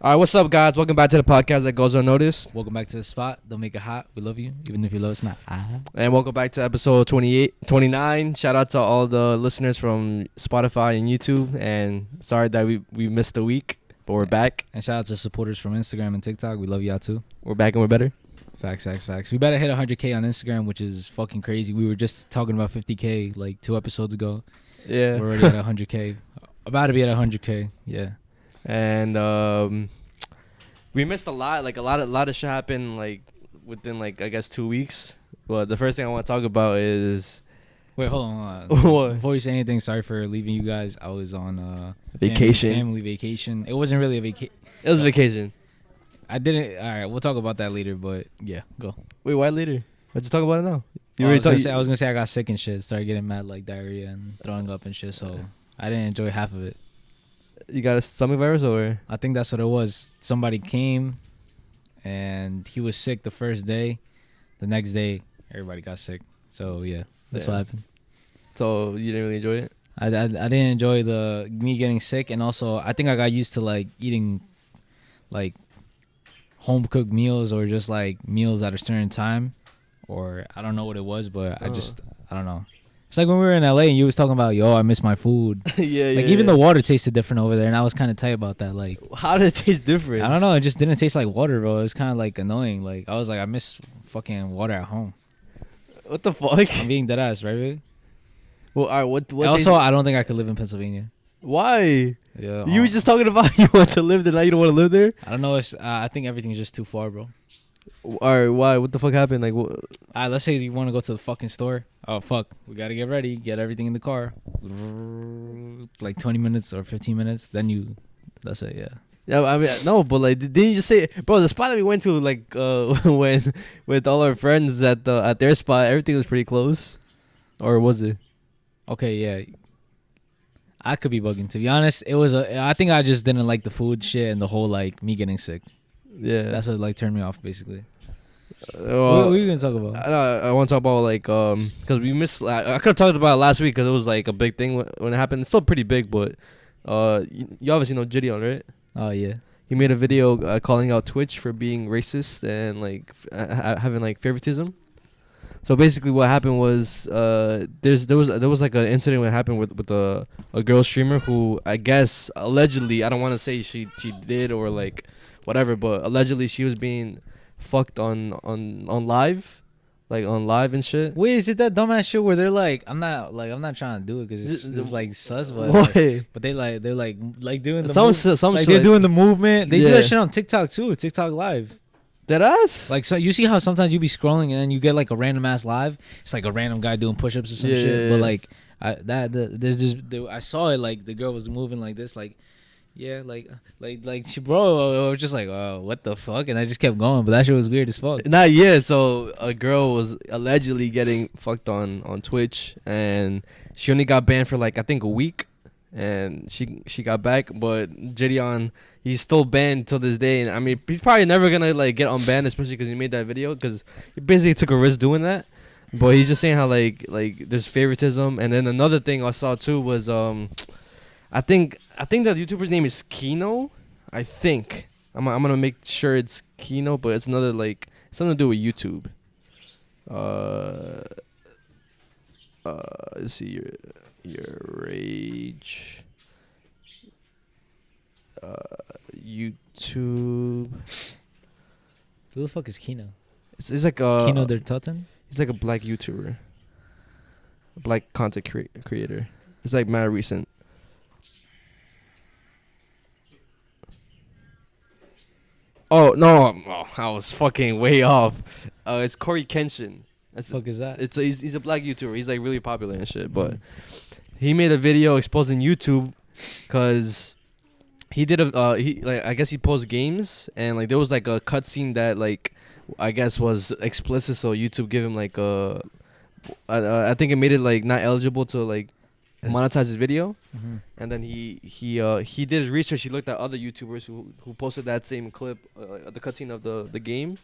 All right, what's up, guys? Welcome back to the podcast that goes unnoticed. Welcome back to the spot. Don't make it hot. We love you. Even if you love it's not. And welcome back to episode 29. Shout out to all the listeners from Spotify and YouTube. And sorry that we missed a week, but we're back. And shout out to supporters from Instagram and TikTok. We love y'all too. We're back and we're better. Facts. We better hit 100K on Instagram, which is fucking crazy. We were just talking about 50K like 2 episodes ago. Yeah. We're already at 100K. About to be at 100K. Yeah. And we missed a lot. Like a lot of shit happened like within like I guess 2 weeks. But the first thing I want to talk about is wait, hold on. What? Before you say anything, sorry for leaving you guys. I was on vacation. Family vacation. It wasn't really a vacation. It was a vacation. I didn't. All right, we'll talk about that later. But yeah, go. Wait, why later? Let's just talk about it now. I was gonna say I got sick and shit. Started getting mad like diarrhea and throwing up and shit. So I didn't enjoy half of it. You got a stomach virus or? I think that's what it was. Somebody came, and he was sick the first day. The next day, everybody got sick. So yeah, that's what happened. So you didn't really enjoy it? I didn't enjoy me getting sick, and also I think I got used to like eating, like, home cooked meals or just like meals at a certain time, or I don't know what it was, but I don't know. It's like when we were in LA and you was talking about, yo, I miss my food. Yeah. Like even the water tasted different over there, and I was kind of tight about that. Like, how did it taste different? I don't know. It just didn't taste like water, bro. It was kind of like annoying. Like I was like, I miss fucking water at home. What the fuck? I'm being dead ass, right, babe? Well, all right. What? Also, I don't think I could live in Pennsylvania. Why? Yeah. You were just talking about you want to live there. Now you don't want to live there. I don't know. I think everything's just too far, bro. All right. Why? What the fuck happened? Like, what? Let's say you want to go to the fucking store. Oh fuck, we gotta get ready, get everything in the car. Like 20 minutes or 15 minutes, then that's it. Yeah. Yeah, I mean, no, but like, didn't you just say, bro? The spot that we went to, like, when with all our friends at their spot, everything was pretty close, or was it? Okay, yeah. I could be bugging, to be honest. I think I just didn't like the food shit and the whole like me getting sick. Yeah, that's what like turned me off basically. What are you gonna talk about? I want to talk about like because we missed. I could have talked about it last week because it was like a big thing when it happened. It's still pretty big, but you obviously know Jidion, right? Oh yeah. He made a video calling out Twitch for being racist and like having like favoritism. So basically, what happened was there was like an incident that happened with a girl streamer who I guess allegedly, I don't want to say she did or like whatever, but allegedly she was being fucked on live, like on live and shit. Wait, is it that dumbass shit where they're like, I'm not trying to do it because it's like sus, but but they're like doing the they're doing the movement. They do that shit on TikTok too, TikTok live. That ass? Like, so you see how sometimes you be scrolling and then you get like a random ass live. It's like a random guy doing push-ups or some shit. But like I saw it, like the girl was moving like this, like. Yeah, like she, bro, I was just like, oh, what the fuck? And I just kept going, but that shit was weird as fuck. Not yet. So a girl was allegedly getting fucked on Twitch, and she only got banned for like I think a week, and she got back. But Jidion, he's still banned till this day, and I mean he's probably never gonna like get unbanned, especially because he made that video, because he basically took a risk doing that. But he's just saying how like there's favoritism, and then another thing I saw too was I think that YouTuber's name is Kino. I think I'm gonna make sure it's Kino, but it's another like something to do with YouTube. Let's see your rage. YouTube. Who the fuck is Kino? It's like a Kino der Toten. He's like a black YouTuber, a black content creator. It's like mad recent. Oh no! I was fucking way off. It's Coryxkenshin. What the fuck is that? He's a black YouTuber. He's like really popular and shit. But he made a video exposing YouTube because he did I guess he posts games, and like there was like a cutscene that like I guess was explicit, so YouTube gave him like I think it made it like not eligible to like monetize his video. And then he did his research. He looked at other YouTubers who posted that same clip, the cutscene of the game,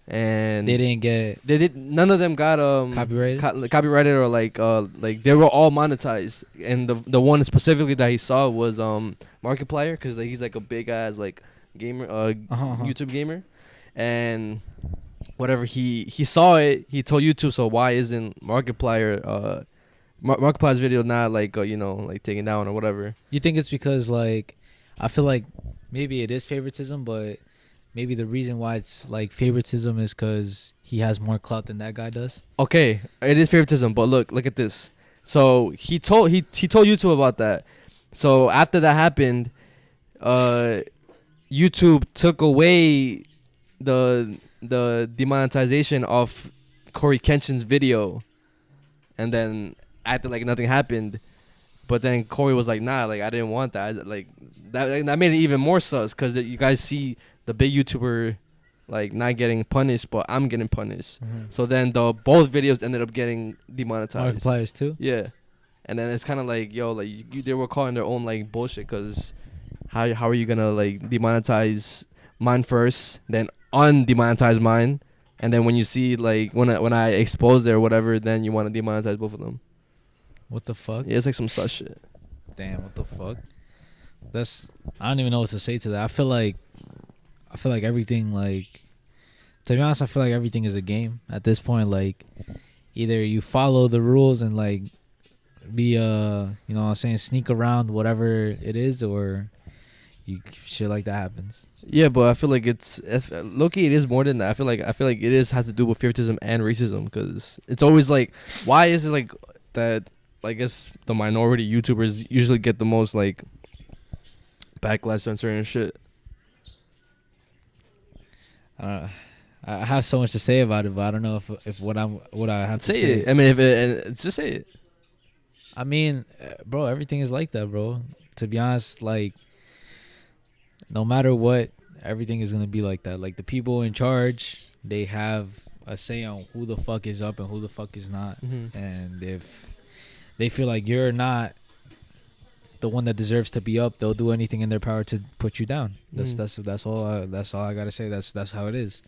and none of them got copyrighted or like they were all monetized. And the one specifically that he saw was Markiplier, because like, he's like a big ass like gamer, YouTube gamer, and whatever he saw it, he told YouTube. So why isn't Markiplier's video not like like taken down or whatever? You think it's because like I feel like maybe it is favoritism, but maybe the reason why it's like favoritism is because he has more clout than that guy does. Okay, it is favoritism, but look at this. So he told YouTube about that. So after that happened, YouTube took away the demonetization of Coryxkenshin's video, and then acted like nothing happened. But then Corey was like, nah, like I didn't want that. That made it even more sus because you guys see the big YouTuber like not getting punished, but I'm getting punished. Mm-hmm. So then both videos ended up getting demonetized. Markipliers too. Yeah, and then it's kind of like they were calling their own like bullshit because how are you gonna like demonetize mine first, then undemonetize mine, and then when you see like when I expose it or whatever, then you want to demonetize both of them. What the fuck? Yeah, it's like some sus shit. Damn, what the fuck? I don't even know what to say to that. I feel like everything, like, to be honest, I feel like everything is a game at this point. Like, either you follow the rules and like be sneak around whatever it is, or shit like that happens. Yeah, but I feel like it's low-key, it is more than that. I feel like it has to do with favoritism and racism, because it's always like, why is it like that? I guess the minority YouTubers usually get the most like backlash on certain shit. I have so much to say about it, but I don't know if what I have to say. Say it. I mean, just say it. I mean, bro, everything is like that, bro. To be honest, like, no matter what, everything is gonna be like that. Like, the people in charge, they have a say on who the fuck is up and who the fuck is not. Mm-hmm. And if they feel like you're not the one that deserves to be up, they'll do anything in their power to put you down. That's all I gotta say. That's how it is.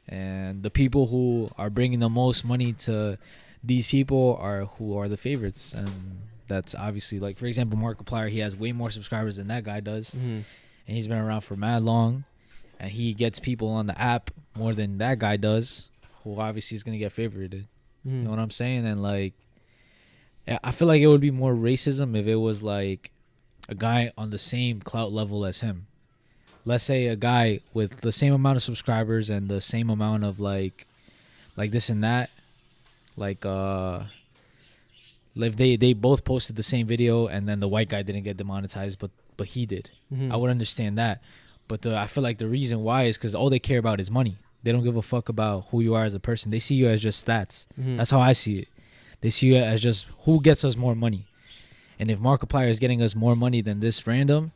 And the people who are bringing the most money to these people are who are the favorites, and that's obviously, like, for example, Markiplier. He has way more subscribers than that guy does, and he's been around for mad long, and he gets people on the app more than that guy does, who obviously is gonna get favorited. You know what I'm saying? And like, I feel like it would be more racism if it was like a guy on the same clout level as him. Let's say a guy with the same amount of subscribers and the same amount of like this and that. Like if they both posted the same video and then the white guy didn't get demonetized, but he did. I would understand that. But I feel like the reason why is because all they care about is money. They don't give a fuck about who you are as a person. They see you as just stats. That's how I see it. They see you as just who gets us more money. And if Markiplier is getting us more money than this random,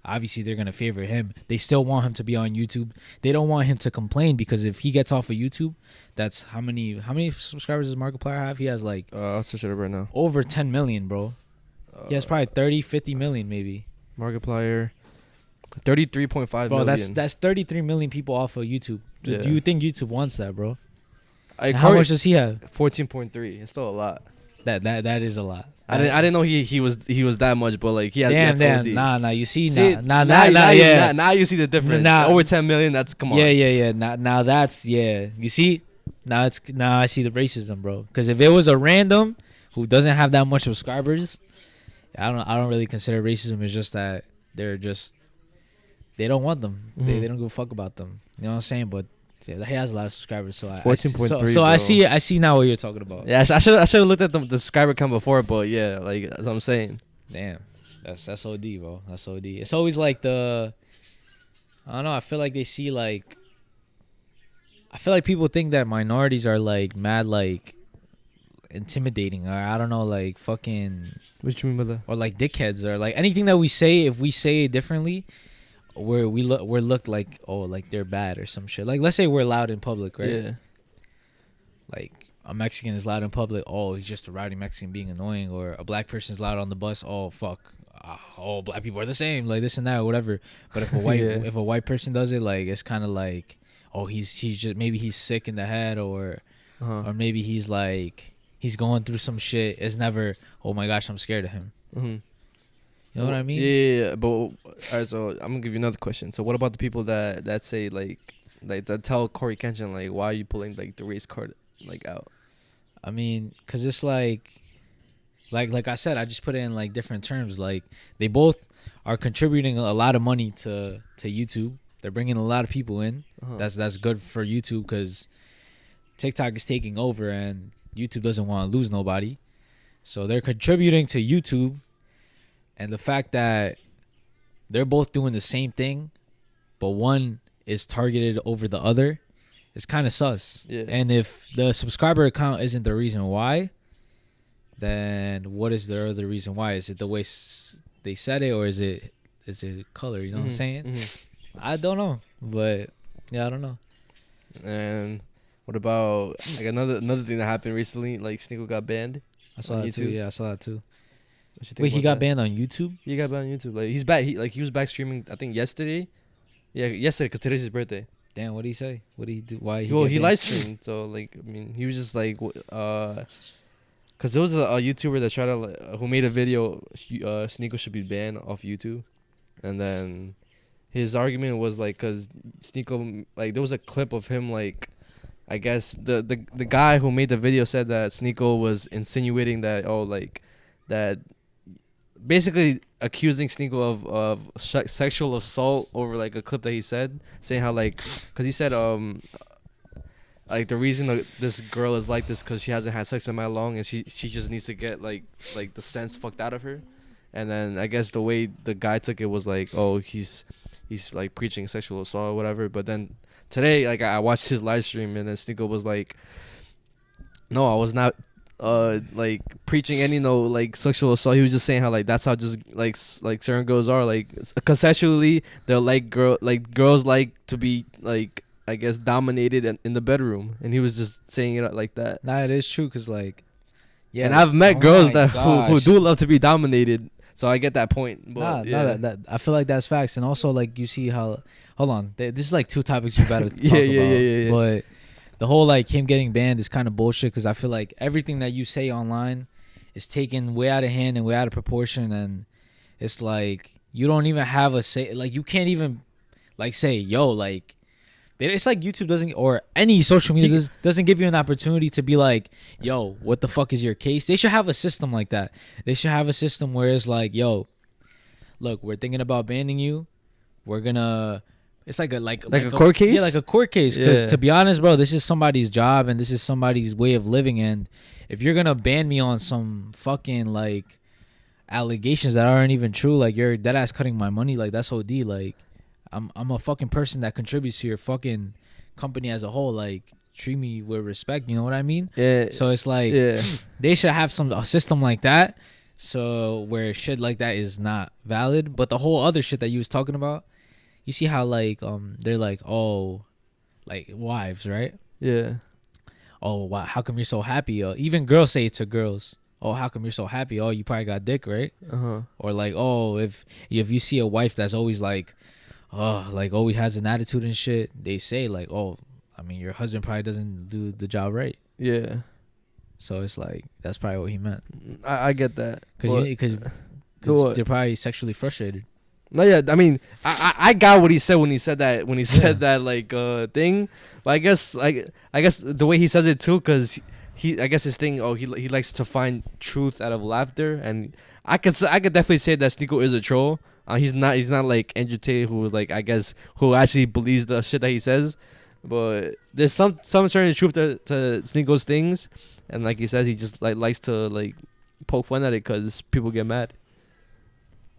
obviously they're going to favor him. They still want him to be on YouTube. They don't want him to complain, because if he gets off of YouTube, that's how many subscribers does Markiplier have? He has like I'll search it up right now. Over 10 million, bro. He has probably 30, 50 million maybe. Markiplier 33.5 bro, million. that's 33 million people off of YouTube. Yeah. Do you think YouTube wants that, bro? How much does he have? 14.3. It's still a lot. That is a lot. I didn't know he was that much, but like he has. Damn. Nah. You see, now you see the difference. Over 10 million. That's come on. Yeah. Now that's You see, now I see the racism, bro. Because if it was a random who doesn't have that much subscribers, I don't really consider racism. It's just that they don't want them. They don't give a fuck about them. You know what I'm saying? But yeah, he has a lot of subscribers, so 14.3. So I see now what you're talking about. Yeah, I should have looked at the subscriber count before, but yeah, like that's what I'm saying. Damn, that's OD, bro. That's OD. It's always like I don't know. I feel like they see like. I feel like people think that minorities are like mad, like intimidating, or I don't know, like fucking. What you mean by that? Or like dickheads, or like anything that we say. If we say it differently, we're looked like, oh, like they're bad or some shit. Like, let's say we're loud in public, right? Yeah. Like a Mexican is loud in public, oh, he's just a rowdy Mexican being annoying. Or a black person's loud on the bus, oh fuck, all black people are the same, like this and that or whatever. But if a white if a white person does it, like it's kind of like, oh, he's just, maybe he's sick in the head, or maybe he's like he's going through some shit. It's never, oh my gosh, I'm scared of him. You know what I mean? Yeah, but all right. So I'm gonna give you another question. So what about the people that say like that tell Coryxkenshin like, why are you pulling like the race card like out? I mean, cause it's like I said, I just put it in like different terms. Like they both are contributing a lot of money to YouTube. They're bringing a lot of people in. That's good for YouTube because TikTok is taking over and YouTube doesn't want to lose nobody. So they're contributing to YouTube, and the fact that they're both doing the same thing, but one is targeted over the other, is kind of sus. Yeah. And if the subscriber account isn't the reason why, then what is the other reason why? Is it the way they said it, or is it color? You know what I'm saying? I don't know, but yeah, I don't know. And what about like another thing that happened recently? Like SNEAKO got banned. I saw that too. Yeah, I saw that too. Wait, he got banned on YouTube? He got banned on YouTube. Like he's back. He was back streaming. I think yesterday. Yeah, yesterday because today's his birthday. Damn, what did he say? What did he do? Why? He live streamed. So like, I mean, he was just like, because there was a YouTuber that tried to who made a video. SNEAKO should be banned off YouTube, and then his argument was like, because SNEAKO, like, there was a clip of him like, I guess the guy who made the video said that SNEAKO was insinuating that that basically accusing SNEAKO of sexual assault over like a clip that he said, saying how like, because he said like the reason this girl is like this because she hasn't had sex in that long and she just needs to get like the sense fucked out of her. And then I guess the way the guy took it was like, oh, he's like preaching sexual assault or whatever. But then today, like, I watched his live stream and then SNEAKO was like, no, I was not like preaching any like sexual assault. He was just saying how like that's how just like certain girls are, like consensually they're like girls like to be like, I guess, dominated in the bedroom, and he was just saying it like that. Nah, it is true because like, yeah, and I've met girls that who do love to be dominated, so I get that point. But that I feel like that's facts, and also like you see how, hold on, this is like two topics you gotta talk about. Yeah. But the whole like him getting banned is kind of bullshit because I feel like everything that you say online is taken way out of hand and way out of proportion, and it's like you don't even have a say. Like you can't even like say, yo, like. It's like YouTube doesn't, or any social media doesn't give you an opportunity to be like, yo, what the fuck is your case? They should have a system like that. They should have a system where it's like, yo, look, we're thinking about banning you. We're gonna, it's like a court case? Yeah, like a court case. Because to be honest, bro, this is somebody's job and this is somebody's way of living. And if you're gonna ban me on some fucking like allegations that aren't even true, like you're dead ass cutting my money, like that's OD. Like, I'm a fucking person that contributes to your fucking company as a whole. Like, treat me with respect. You know what I mean? Yeah. So it's like, they should have a system like that, so where shit like that is not valid. But the whole other shit that you was talking about, you see how like they're like, oh, like wives, right? Yeah. Oh, wow, how come you're so happy? Even girls say it to girls. Oh, how come you're so happy? Oh, you probably got dick, right? Or like, oh, if you see a wife that's always like, oh, like always has an attitude and shit, they say like, oh, I mean, your husband probably doesn't do the job right. Yeah. So it's like that's probably what he meant. I get that because they're probably sexually frustrated. No, yeah, I mean, I got what he said when he said that said that like thing, but I guess the way he says it too, because I guess his thing, he likes to find truth out of laughter, and I could definitely say that SNEAKO is a troll. He's not like Andrew Tate, who like, I guess, who actually believes the shit that he says, but there's some certain truth to SNEAKO's things, and like he says, he just like likes to like poke fun at it because people get mad.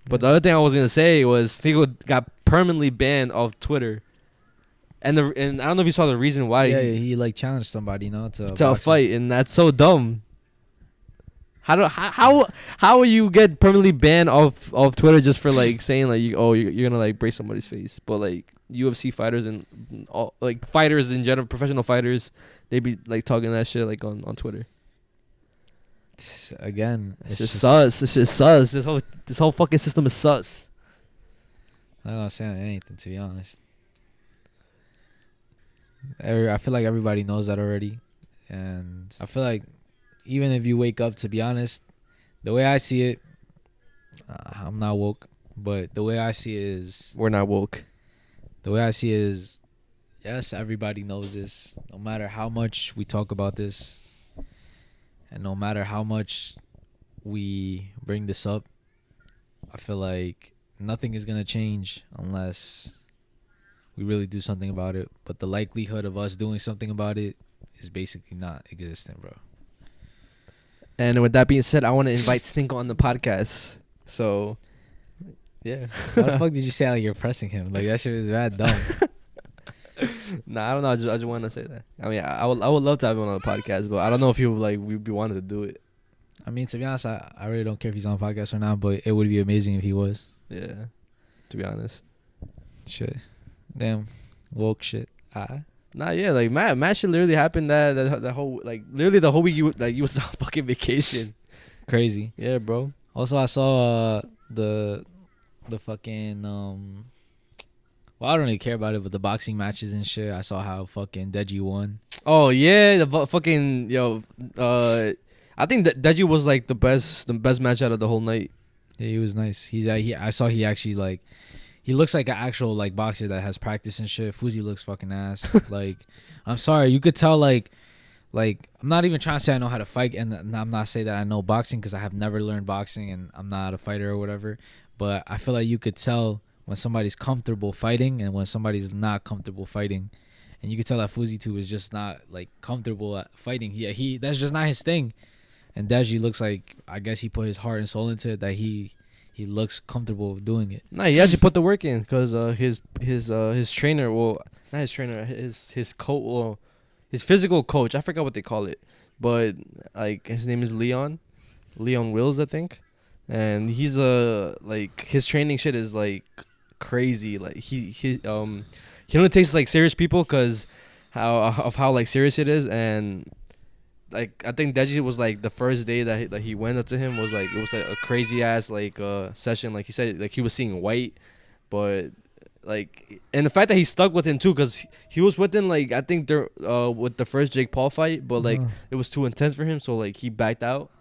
But the other thing I was gonna say was SNEAKO got permanently banned off Twitter, and I don't know if you saw the reason why. Yeah, he like challenged somebody, to a fight, and that's so dumb. How will you get permanently banned off Twitter just for like saying like you're gonna like break somebody's face? But like UFC fighters and all, like fighters in general, professional fighters, they be like talking that shit like on Twitter. Again, it's just sus. It's just sus. This whole fucking system is sus. I'm not gonna say anything, to be honest. I feel like everybody knows that already, and I feel like even if you wake up, to be honest, the way I see it, I'm not woke, but the way I see it is, We're not woke. the way I see it is, yes, everybody knows this. No matter how much we talk about this, and no matter how much we bring this up, I feel like nothing is gonna change unless we really do something about it. But the likelihood of us doing something about it is basically not existent, bro. And with that being said, I want to invite SNEAKO on the podcast. So, yeah. Why the fuck did you say like you're pressing him? Like that shit was bad dumb. Nah, I don't know. I just want to say that. I mean, I would love to have him on the podcast, but I don't know if he would we'd be wanted to do it. I mean, to be honest, I really don't care if he's on a podcast or not, but it would be amazing if he was. Yeah, to be honest. Shit. Damn. Woke shit. Nah, yeah, like Matt shit literally happened that whole literally the whole week you was on fucking vacation. Crazy. Yeah, bro. Also, I saw the fucking well, I don't really care about it, but the boxing matches and shit. I saw how fucking Deji won. Oh yeah, the fucking I think that Deji was like the best match out of the whole night. Yeah, he was nice. I saw he actually like, he looks like an actual like boxer that has practice and shit. Fousey looks fucking ass. Like, I'm sorry, you could tell like I'm not even trying to say I know how to fight, and I'm not saying that I know boxing because I have never learned boxing and I'm not a fighter or whatever. But I feel like you could tell when somebody's comfortable fighting and when somebody's not comfortable fighting. And you could tell that Fousey too is just not like comfortable at fighting. He that's just not his thing. And Deji looks like, I guess he put his heart and soul into it, that he looks comfortable doing it. Nah, he actually put the work in because his trainer, well, not his trainer, his coach, well, his physical coach, I forgot what they call it, but like his name is Leon Wills, I think, and he's like his training shit is like crazy. Like he only takes like serious people because how like serious it is. And like I think Deji was like the first day that he went up to him was like, it was like a crazy ass like session. Like he said, like he was seeing white, but like, and the fact that he stuck with him too, because he was within like, I think they're with the first Jake Paul fight, but like it was too intense for him, so like he backed out.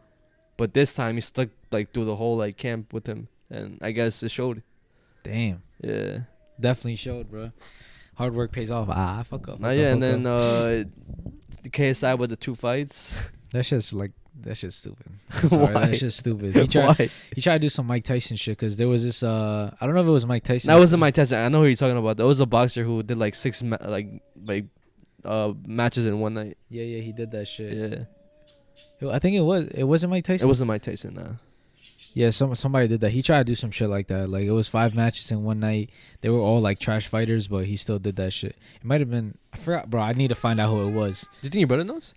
But this time he stuck like through the whole like camp with him, and I guess it showed. Damn. Yeah, definitely showed, bro. Hard work pays off. Fuck up. And then the KSI with the 2 fights. That shit's stupid. Sorry, that shit's stupid. He tried to do some Mike Tyson shit because there was this I don't know if it was Mike Tyson. That wasn't Mike Tyson. I know who you're talking about. There was a boxer who did like 6 matches in one night. Yeah, he did that shit. Yeah, I think it wasn't Mike Tyson. It wasn't Mike Tyson. Nah. Yeah, somebody did that. He tried to do some shit like that. Like it was 5 matches in one night. They were all like trash fighters, but he still did that shit. It might have been, I forgot, bro. I need to find out who it was. Do you think your brother knows?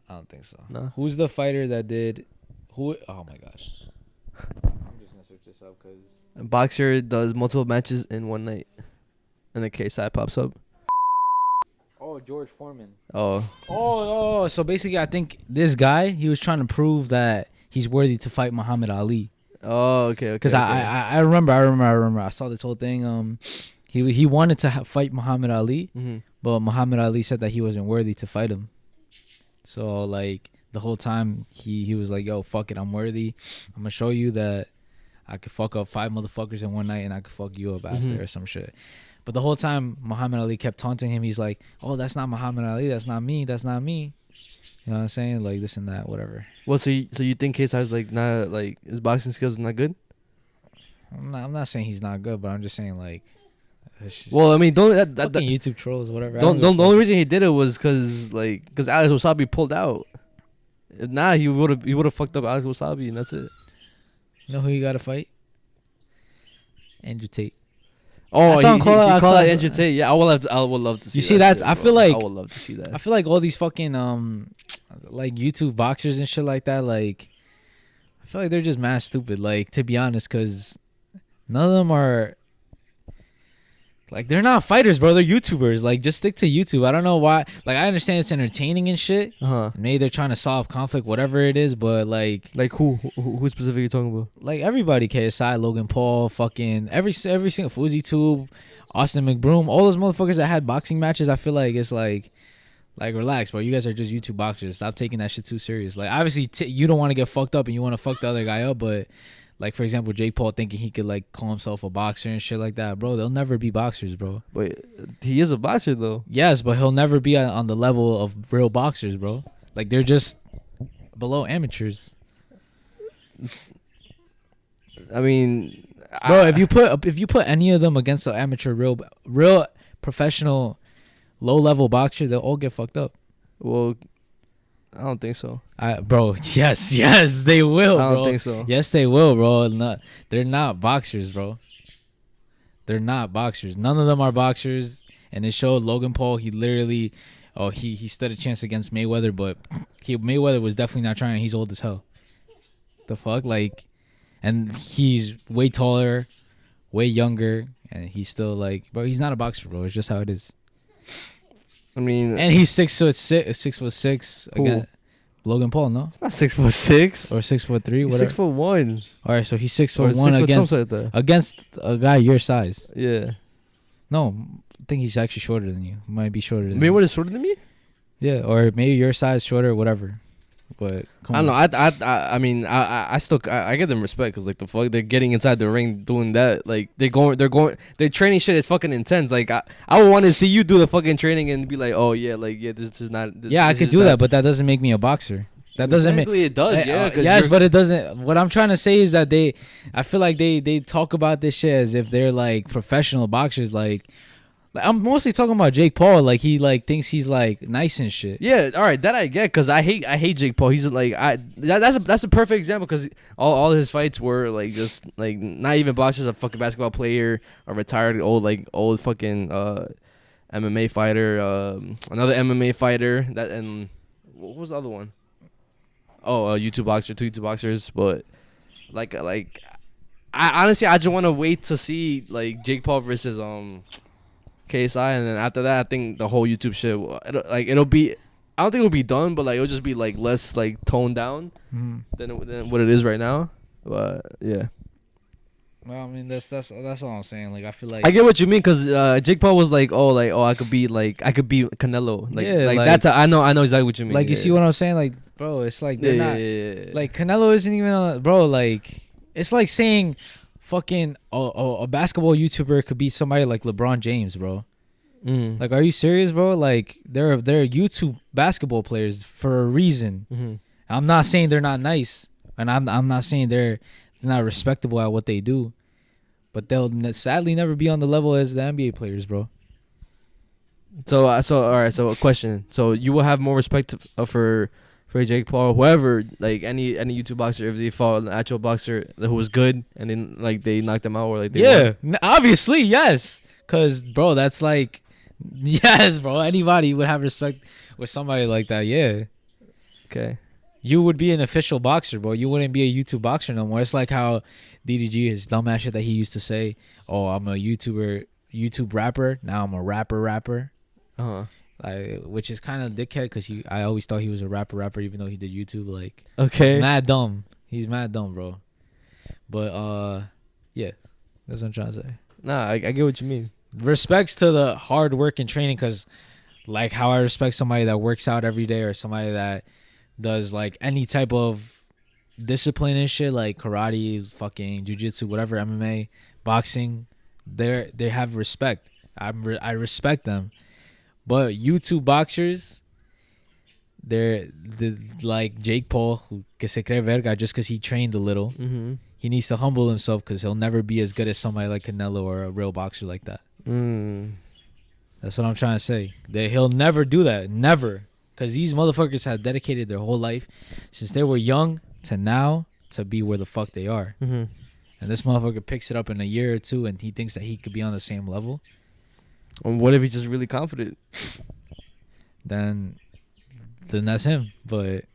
I don't think so. No. Who's the fighter that did? Who? Oh my gosh. I'm just gonna search this up because A boxer does multiple matches in one night, and the KSI pops up. Oh, George Foreman. Oh. So basically, I think this guy, he was trying to prove that he's worthy to fight Muhammad Ali. Oh, okay. Because I remember. I saw this whole thing. He wanted to fight Muhammad Ali, but Muhammad Ali said that he wasn't worthy to fight him. So like the whole time he was like, "Yo, fuck it, I'm worthy. I'm gonna show you that I could fuck up 5 motherfuckers in one night, and I could fuck you up after or some shit." But the whole time Muhammad Ali kept taunting him. He's like, "Oh, that's not Muhammad Ali. That's not me. That's not me." You know what I'm saying? Like this and that, whatever. Well, so you think KSI's like not like his boxing skills are not good? I'm not saying he's not good, but I'm just saying like. Well, I mean, don't that YouTube trolls, whatever. Don't the only reason he did it was because Alex Wasabi pulled out. If not, he would have fucked up Alex Wasabi, and that's it. You know who you got to fight? Andrew Tate. Oh, he called out Andrew Tate. Yeah, I would love to see. You see that? I feel like I would love to see that. I feel like all these fucking like YouTube boxers and shit like that. Like, I feel like they're just mad stupid. Like, to be honest, because none of them are. Like, they're not fighters, bro. They're YouTubers. Like, just stick to YouTube. I don't know why. Like, I understand it's entertaining and shit. Maybe they're trying to solve conflict, whatever it is. But like who specifically you talking about? Like everybody, KSI, Logan Paul, fucking every single Fousey Tube, Austin McBroom, all those motherfuckers that had boxing matches. I feel like it's like relax, bro. You guys are just YouTube boxers. Stop taking that shit too serious. Like, obviously, you don't want to get fucked up and you want to fuck the other guy up, but like for example, Jake Paul thinking he could like call himself a boxer and shit like that, bro. They'll never be boxers, bro. Wait, he is a boxer though. Yes, but he'll never be on the level of real boxers, bro. Like they're just below amateurs. I mean, bro, if you put any of them against an amateur real professional low level boxer, they'll all get fucked up. Well, I don't think so. Bro, yes, they will, bro. I don't think so. Yes, they will, bro. They're not boxers, bro. They're not boxers. None of them are boxers. And it showed Logan Paul. He literally, he stood a chance against Mayweather, but Mayweather was definitely not trying. He's old as hell. The fuck, like, and he's way taller, way younger, and he's still like, bro. He's not a boxer, bro. It's just how it is. I mean, and he's 6'6". Again, Logan Paul, no, it's not 6'6" or 6'3", whatever. 6'1". All right, so he's 6'1" against a guy your size. Yeah. No, I think he's actually shorter than you. Might be shorter than Mayweather is shorter than me? Yeah, or maybe your size shorter, whatever. But I don't know. I mean, I still get them respect because like the fuck they're getting inside the ring doing that. Like their training shit is fucking intense. Like I would want to see you do the fucking training and be like, oh yeah, like yeah, this is not. I could do that, but that doesn't make me a boxer. That doesn't make it does. Yeah. Yes, but it doesn't. What I'm trying to say is that I feel like they talk about this shit as if they're like professional boxers. Like I'm mostly talking about Jake Paul. Like he like thinks he's like nice and shit. Yeah, all right, that I get because I hate Jake Paul. He's like that's a perfect example because all his fights were like just like not even boxers, a fucking basketball player, a retired old fucking MMA fighter, another MMA fighter that and what was the other one? Oh, a YouTube boxer, 2 YouTube boxers, but like I honestly I just want to wait to see like Jake Paul versus KSI, and then after that, I think the whole YouTube shit, it'll be, I don't think it'll be done, but like it'll just be like less like toned down than what it is right now. But yeah. Well, I mean that's all I'm saying. Like I feel like I get what you mean because Jake Paul was like, I could be Canelo, like that's I know exactly what you mean. Like you see what I'm saying, like bro, it's like they're not like Canelo isn't even bro. Like it's like saying. Fucking a basketball YouTuber could be somebody like LeBron James, bro. Like, are you serious, bro? Like, they're YouTube basketball players for a reason. I'm not saying they're not nice, and I'm not saying they're not respectable at what they do, but they'll sadly never be on the level as the NBA players, bro. So all right. So a question. So you will have more respect for Jake Paul, whoever, like any YouTube boxer, if they fought an actual boxer who was good and then like they knocked them out or like they won. Obviously yes, cause bro, that's like yes, bro. Anybody would have respect with somebody like that. Yeah. Okay. You would be an official boxer, bro. You wouldn't be a YouTube boxer no more. It's like how DDG, his dumbass shit that he used to say, "Oh, I'm a YouTube rapper. Now I'm a rapper." Which is kind of dickhead because I always thought he was a rapper even though he did YouTube. Like, okay, mad dumb. He's mad dumb, bro. But yeah, that's what I'm trying to say. Nah, I get what you mean. Respects to the hard work and training, because like how I respect somebody that works out every day or somebody that does like any type of discipline and shit, like karate, fucking jiu-jitsu, whatever, MMA, boxing. They have respect. I respect them. But YouTube boxers, they're like Jake Paul, who que se cree verga just because he trained a little. He needs to humble himself because he'll never be as good as somebody like Canelo or a real boxer like that. That's what I'm trying to say. He'll never do that. Never. Because these motherfuckers have dedicated their whole life since they were young to now to be where the fuck they are. And this motherfucker picks it up in a year or two and he thinks that he could be on the same level. What if he's just really confident? Then that's him. But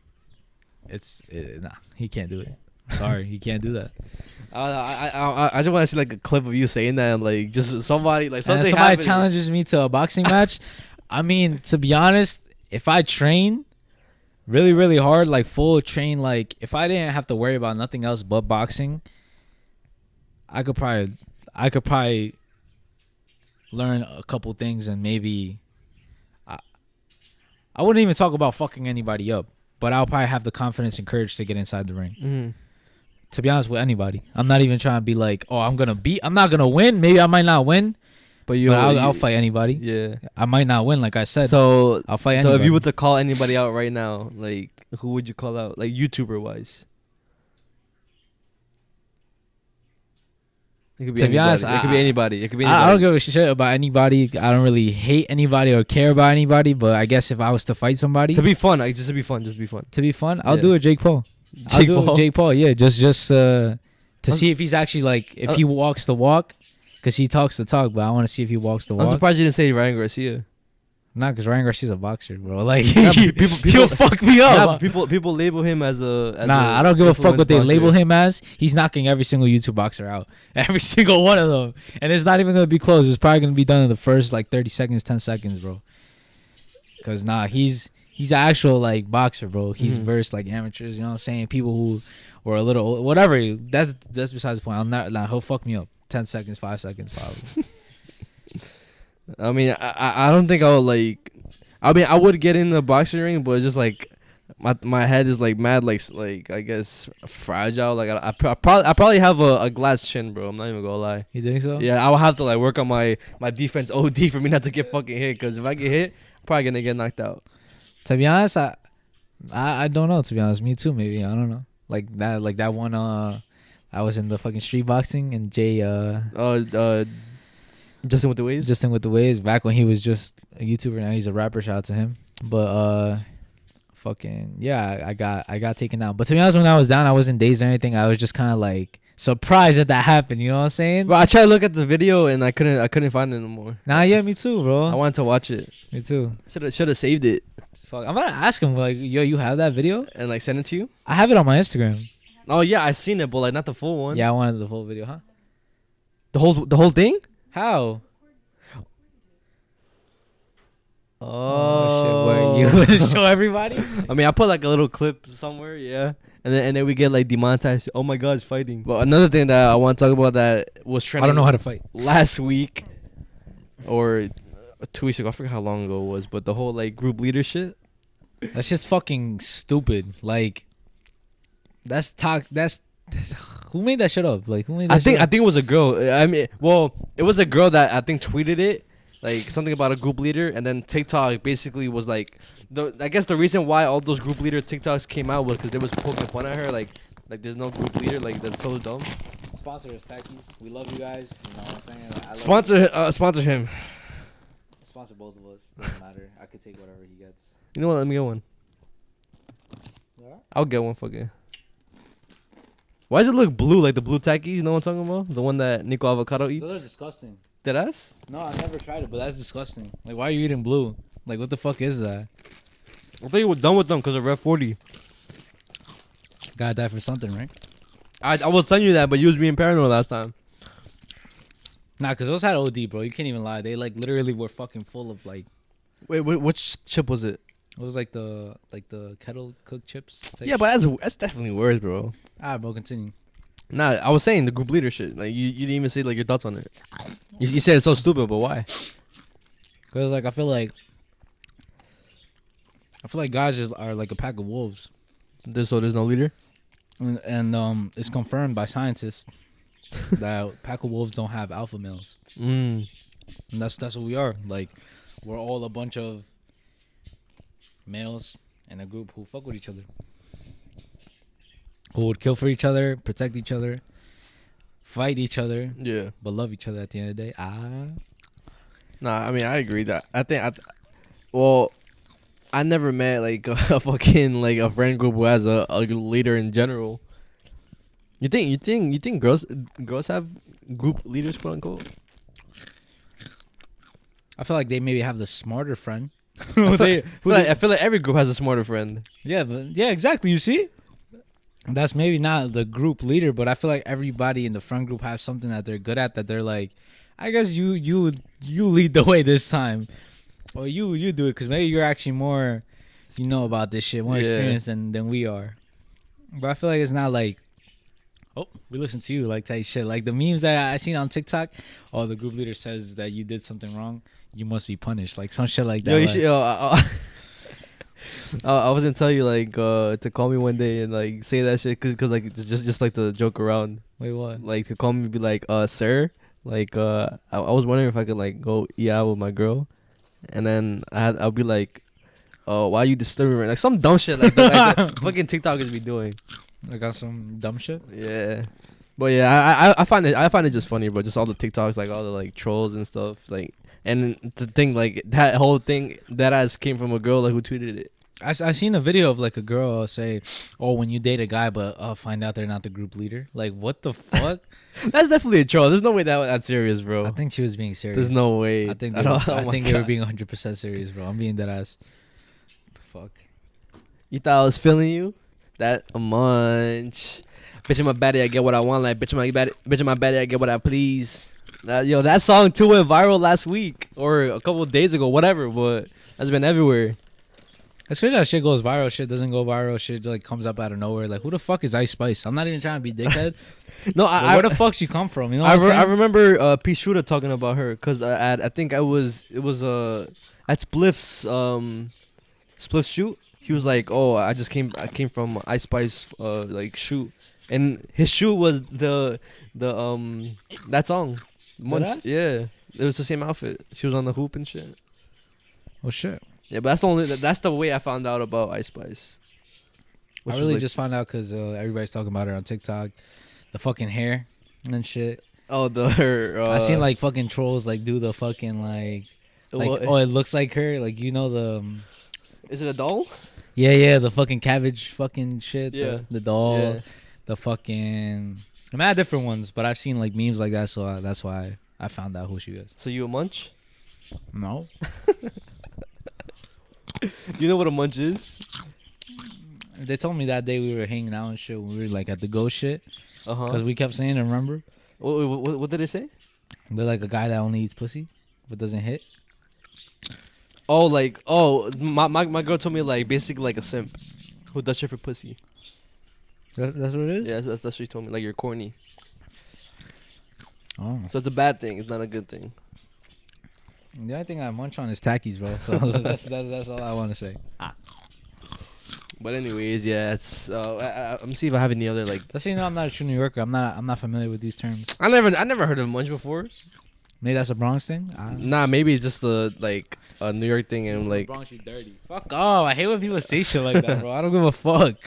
nah, he can't do it. Sorry, he can't do that. I just want to see like a clip of you saying that, and like just somebody like something. And if somebody challenges me to a boxing match, I mean, to be honest, if I train really, really hard, like full train, like if I didn't have to worry about nothing else but boxing, I could probably learn a couple things, and maybe I wouldn't even talk about fucking anybody up, but I'll probably have the confidence and courage to get inside the ring. To be honest with anybody, I'm not even trying to be like, oh, I'm not gonna win. Maybe I might not win, but I'll fight anybody. Yeah, I might not win, like I said. So I'll fight So anybody. if you were to call anybody out right now, like who would you call out, like YouTuber wise? It could be To be honest, it could be anybody. It could be anybody. I don't give a shit about anybody. I don't really hate anybody or care about anybody. But I guess if I was to fight somebody, to be fun, like just to be fun, I'll do a Jake Paul. Jake Paul, yeah, just to see if he's actually like if he walks the walk, because he talks the talk. But I want to see if he walks the walk. I'm surprised you didn't say Ryan Garcia. Nah, because Ryan Garcia's a boxer, bro. Like people fuck me up. People label him as a. I don't give a fuck what they label him as. He's knocking every single YouTube boxer out, every single one of them, and it's not even gonna be close. It's probably gonna be done in the first like 30 seconds, 10 seconds, bro. Because he's an actual like boxer, bro. He's versed like amateurs. You know what I'm saying? People who were a little whatever. That's besides the point. I'm not. He'll fuck me up. 10 seconds, 5 seconds, probably. I mean, I don't think I would like. I mean, I would get in the boxing ring, but it's just like my head is like mad, like I guess fragile. Like I probably have a glass chin, bro. I'm not even gonna lie. You think so? Yeah, I would have to like work on my defense OD for me not to get fucking hit. Because if I get hit, I'm probably gonna get knocked out. To be honest, I don't know. To be honest, me too. Maybe I don't know. Like that one. I was in the fucking street boxing and Jay. Justin with the Waves. Back when he was just a YouTuber, now he's a rapper. Shout out to him. But fucking yeah, I got taken out. But to be honest, when I was down, I wasn't dazed or anything. I was just kind of like surprised that happened. You know what I'm saying? But I tried to look at the video and I couldn't find it anymore. Nah, yeah, me too, bro. I wanted to watch it. Me too. Should have saved it. Fuck, I'm gonna ask him like, yo, you have that video? And like send it to you? I have it on my Instagram. Oh yeah, I seen it, but like not the full one. Yeah, I wanted the full video, huh? The whole thing? How? Oh shit! Where you gonna show everybody? I mean, I put like a little clip somewhere, yeah, and then we get like demonetized. Oh my god, it's fighting. But another thing that I want to talk about that was trending. I don't know how to fight. Last week, or 2 weeks ago, I forgot how long ago it was, but the whole like group leader shit. That's just fucking stupid. Like, that's who made that shit up? Like, who made that? I think it was a girl. I mean, well, it was a girl that I think tweeted it. Like something about a group leader, and then TikTok basically was like, I guess the reason why all those group leader TikToks came out was because they was poking fun at her, like there's no group leader, like that's so dumb. Sponsor us, Tackies. We love you guys. You know what I'm saying? Sponsor him. Sponsor both of us. Doesn't matter. I could take whatever he gets. You know what? Let me get one. Yeah? I'll get one. Fucking. Why does it look blue, like the blue Takis? You know what I'm talking about? The one that Nico Avocado eats. Those are disgusting. Deadass? No, I never tried it, but that's disgusting. Like, why are you eating blue? Like, what the fuck is that? I thought you were done with them because of Red 40. Gotta die for something, right? I was telling you that, but you was being paranoid last time. Nah, because those had OD, bro. You can't even lie. They, like, literally were fucking full of, like... Wait, which chip was it? It was, like, the kettle cooked chips. Yeah, but that's definitely worse, bro. Alright, bro, continue. Nah, I was saying the group leader shit. Like, you didn't even say, like, your thoughts on it. You said it's so stupid, but why? Because, like, I feel like guys just are like a pack of wolves. So there's no leader? And it's confirmed by scientists that pack of wolves don't have alpha males. And that's what we are. Like, we're all a bunch of males in a group who fuck with each other. Who would kill for each other, protect each other, fight each other, yeah, but love each other at the end of the day. Nah, I mean, I agree that I never met like a fucking like a friend group who has a leader in general. You think girls have group leaders, quote unquote? I feel like they maybe have the smarter friend. I feel like every group has a smarter friend. Yeah, but yeah, exactly. You see? That's maybe not the group leader, but I feel like everybody in the front group has something that they're good at, that they're like, I guess you lead the way this time, or you do it because maybe you're actually more, you know about this shit, more experienced than we are. But I feel like it's not like, oh, we listen to you like type shit. Like the memes that I seen on TikTok, oh, the group leader says that you did something wrong, you must be punished, like some shit like that. Yo, you should. I was gonna tell you like to call me one day and like say that shit cause like just like to joke around. Wait, what? Like to call me and be like sir, like I was wondering if I could like go eat out with my girl, and then I'll be like, oh, why you disturbing me? Like some dumb shit like that fucking TikTokers be doing. I got some dumb shit. Yeah. But yeah, I find it just funny, bro. Just all the TikToks, like all the like trolls and stuff, like, and the thing like that whole thing that ass came from a girl like who tweeted it. I seen a video of like a girl say, "Oh, when you date a guy, but find out they're not the group leader." Like, what the fuck? That's definitely a troll. There's no way that's serious, bro. I think she was being serious. There's no way. I think they were being 100% serious, bro. I'm being dead ass. Fuck. You thought I was feeling you? That a munch. Bitch in my baddie, I get what I want. Like bitch in my baddie, I get what I please. That song too went viral last week or a couple of days ago, whatever. But that's been everywhere. It's crazy that shit goes viral. Shit doesn't go viral. Shit like comes up out of nowhere. Like who the fuck is Icespice? I'm not even trying to be dickhead. No, where the fuck she come from? You know what I remember P Shooter talking about her because I think it was at Spliff's Spliff shoot. He was like, oh, I came from Icespice like shoot. And his shoe was the that song. Munch, yeah, it was the same outfit. She was on the hoop and shit. Oh shit. Yeah, but that's the way I found out about Icespice. I really just found out because everybody's talking about her on TikTok. The fucking hair and shit. Oh, I seen like fucking trolls like do the fucking like oh, it looks like her. Like you know the. Is it a doll? Yeah, the fucking cabbage fucking shit. Yeah, the doll. Yeah. The fucking mad different ones, but I've seen like memes like that, so that's why I found out who she is. So you a munch? No. You know what a munch is? They told me that day we were hanging out and shit. We were like at the ghost shit. Because we kept saying it, remember? What did it say? They're like a guy that only eats pussy, but doesn't hit. Oh, my girl told me like basically like a simp who does shit for pussy. That's what it is? Yeah, that's what she told me. Like, you're corny. Oh. So it's a bad thing. It's not a good thing. The only thing I munch on is tackies, bro. So that's all I want to say. But anyways, yeah, it's I'm see if I have any other like. Let's say you know I'm not a true New Yorker. I'm not familiar with these terms. I never heard of munch before. Maybe that's a Bronx thing. Nah, maybe it's just a New York thing and like. Bronx, you dirty. Fuck off! I hate when people say shit like that, bro. I don't give a fuck.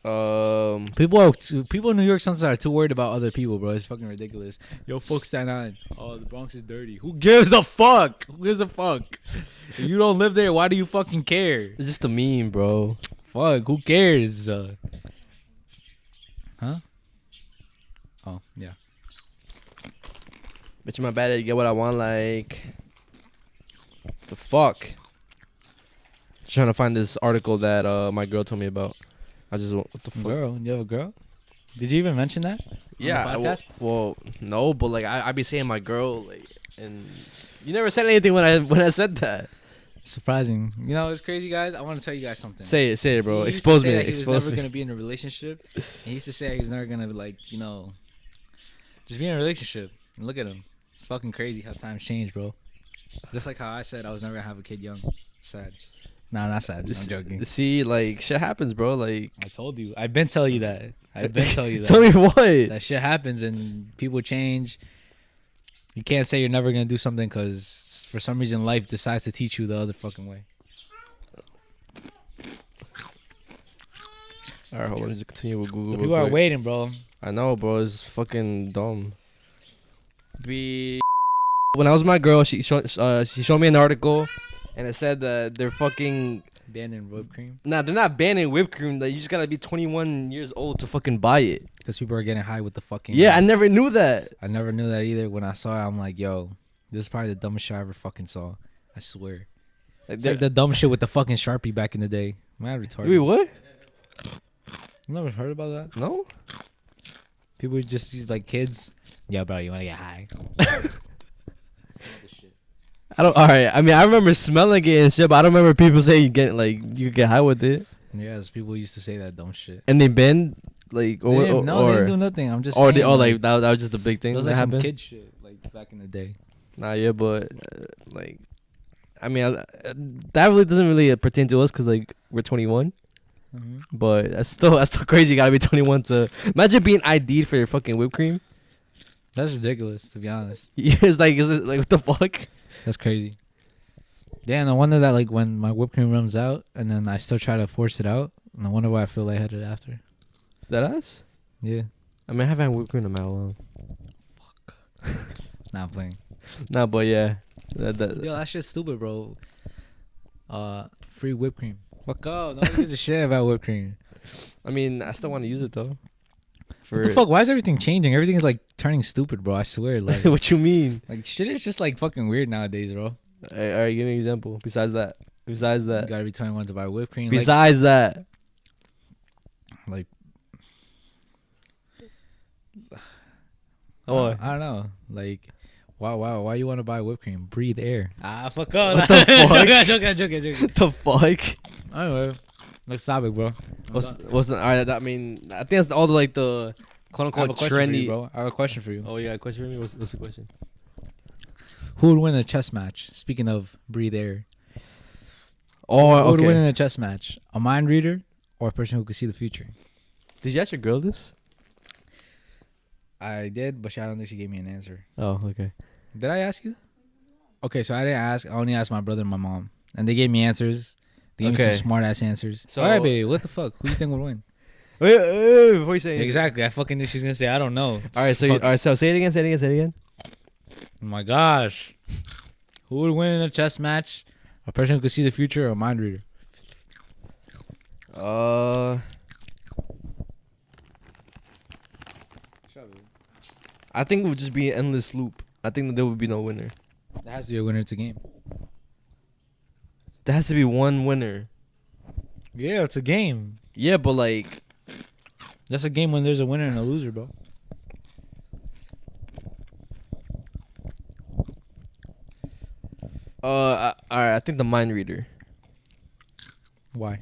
People in New York sometimes are too worried about other people, bro. It's fucking ridiculous. Yo, fuck Staten Island. Oh, the Bronx is dirty. Who gives a fuck? Who gives a fuck? If you don't live there, why do you fucking care? It's just a meme, bro. Fuck, who cares? Huh? Oh, yeah. Bitch, my bad. You get what I want. Like, the fuck. Trying to find this article that my girl told me about. What the fuck? Girl, you have a girl? Did you even mention that? Yeah. Well, no, but like I be saying my girl, like, and you never said anything when I said that. Surprising. You know, it's crazy, guys. I want to tell you guys something. Say it, bro. Expose me. He was never gonna be in a relationship. He used to say he was never gonna just be in a relationship. And look at him. It's fucking crazy how times change, bro. Just like how I said I was never gonna have a kid young. Sad. Nah, not sad. I'm joking. See, like, shit happens, bro. Like, I told you. I've been telling you that. Tell me what? That shit happens and people change. You can't say you're never going to do something because for some reason life decides to teach you the other fucking way. All right, hold on. Just continue with Google. People are waiting, bro. I know, bro. It's fucking dumb. When I was with my girl, she showed me an article. And it said that they're fucking banning whipped cream. Nah, they're not banning whipped cream. That you just gotta be 21 years old to fucking buy it. Because people are getting high with the fucking. Yeah, I never knew that. I never knew that either. When I saw it, I'm like, yo, this is probably the dumbest shit I ever fucking saw. I swear. It's like the dumb shit with the fucking Sharpie back in the day. Man, retarded. Wait, what? You never heard about that? No. People just use like kids. Yeah, bro, you wanna get high? Alright, I mean, I remember smelling it and shit, but I don't remember people saying you get high with it. Yes, people used to say that dumb shit. And they banned, like, they didn't do nothing. I'm just saying. That was just a big thing. That was like some kid shit, like, back in the day. Nah, yeah, but, I mean, that really doesn't really pertain to us because like we're 21. Mm-hmm. But that's still crazy. You gotta be 21 to imagine being ID'd for your fucking whipped cream. That's ridiculous, to be honest. Is it like what the fuck? That's crazy. Yeah, no wonder that like when my whipped cream runs out and then I still try to force it out, no wonder why I feel lightheaded after. That us? Yeah. I mean, I haven't had whipped cream in a while. Fuck. Nah, I'm playing. Nah, but yeah. Yo, that shit's stupid, bro. Free whipped cream. Fuck up. Nobody gives a shit about whipped cream. I mean, I still want to use it though. What the fuck? Why is everything changing? Everything is like turning stupid, bro. I swear. Like, what you mean? like shit is just like fucking weird nowadays, bro. Alright, give me an example. Besides that. You gotta be 21 to buy whipped cream. Besides that. Like, Oh, I don't know. Like, why you want to buy whipped cream? Breathe air. Fuck up. What the fuck? Joking. What the fuck? Anyway, next topic, bro. What's the, alright? I mean, I think that's all the like the quote unquote trendy. bro. I have a question for you. Oh yeah, a question for me. What's the question? Who would win a chess match? Speaking of breathe air. Oh, Who would win in a chess match? A mind reader or a person who could see the future? Did you ask your girl this? I did, but I don't think she gave me an answer. Oh, okay. Did I ask you? Okay, so I didn't ask. I only asked my brother and my mom, and they gave me answers. They gave me some smart ass answers. So, all right, baby, what the fuck? Who you think would win? Wait, before you say anything. Exactly. I fucking knew she was gonna say I don't know. All right, so say it again. Oh my gosh, who would win in a chess match? A person who could see the future or a mind reader? I think it would just be an endless loop. I think that there would be no winner. There has to be a winner. It's a game. There has to be one winner. Yeah, it's a game. Yeah, but like, that's a game when there's a winner and a loser, bro. all right. I think the mind reader. Why?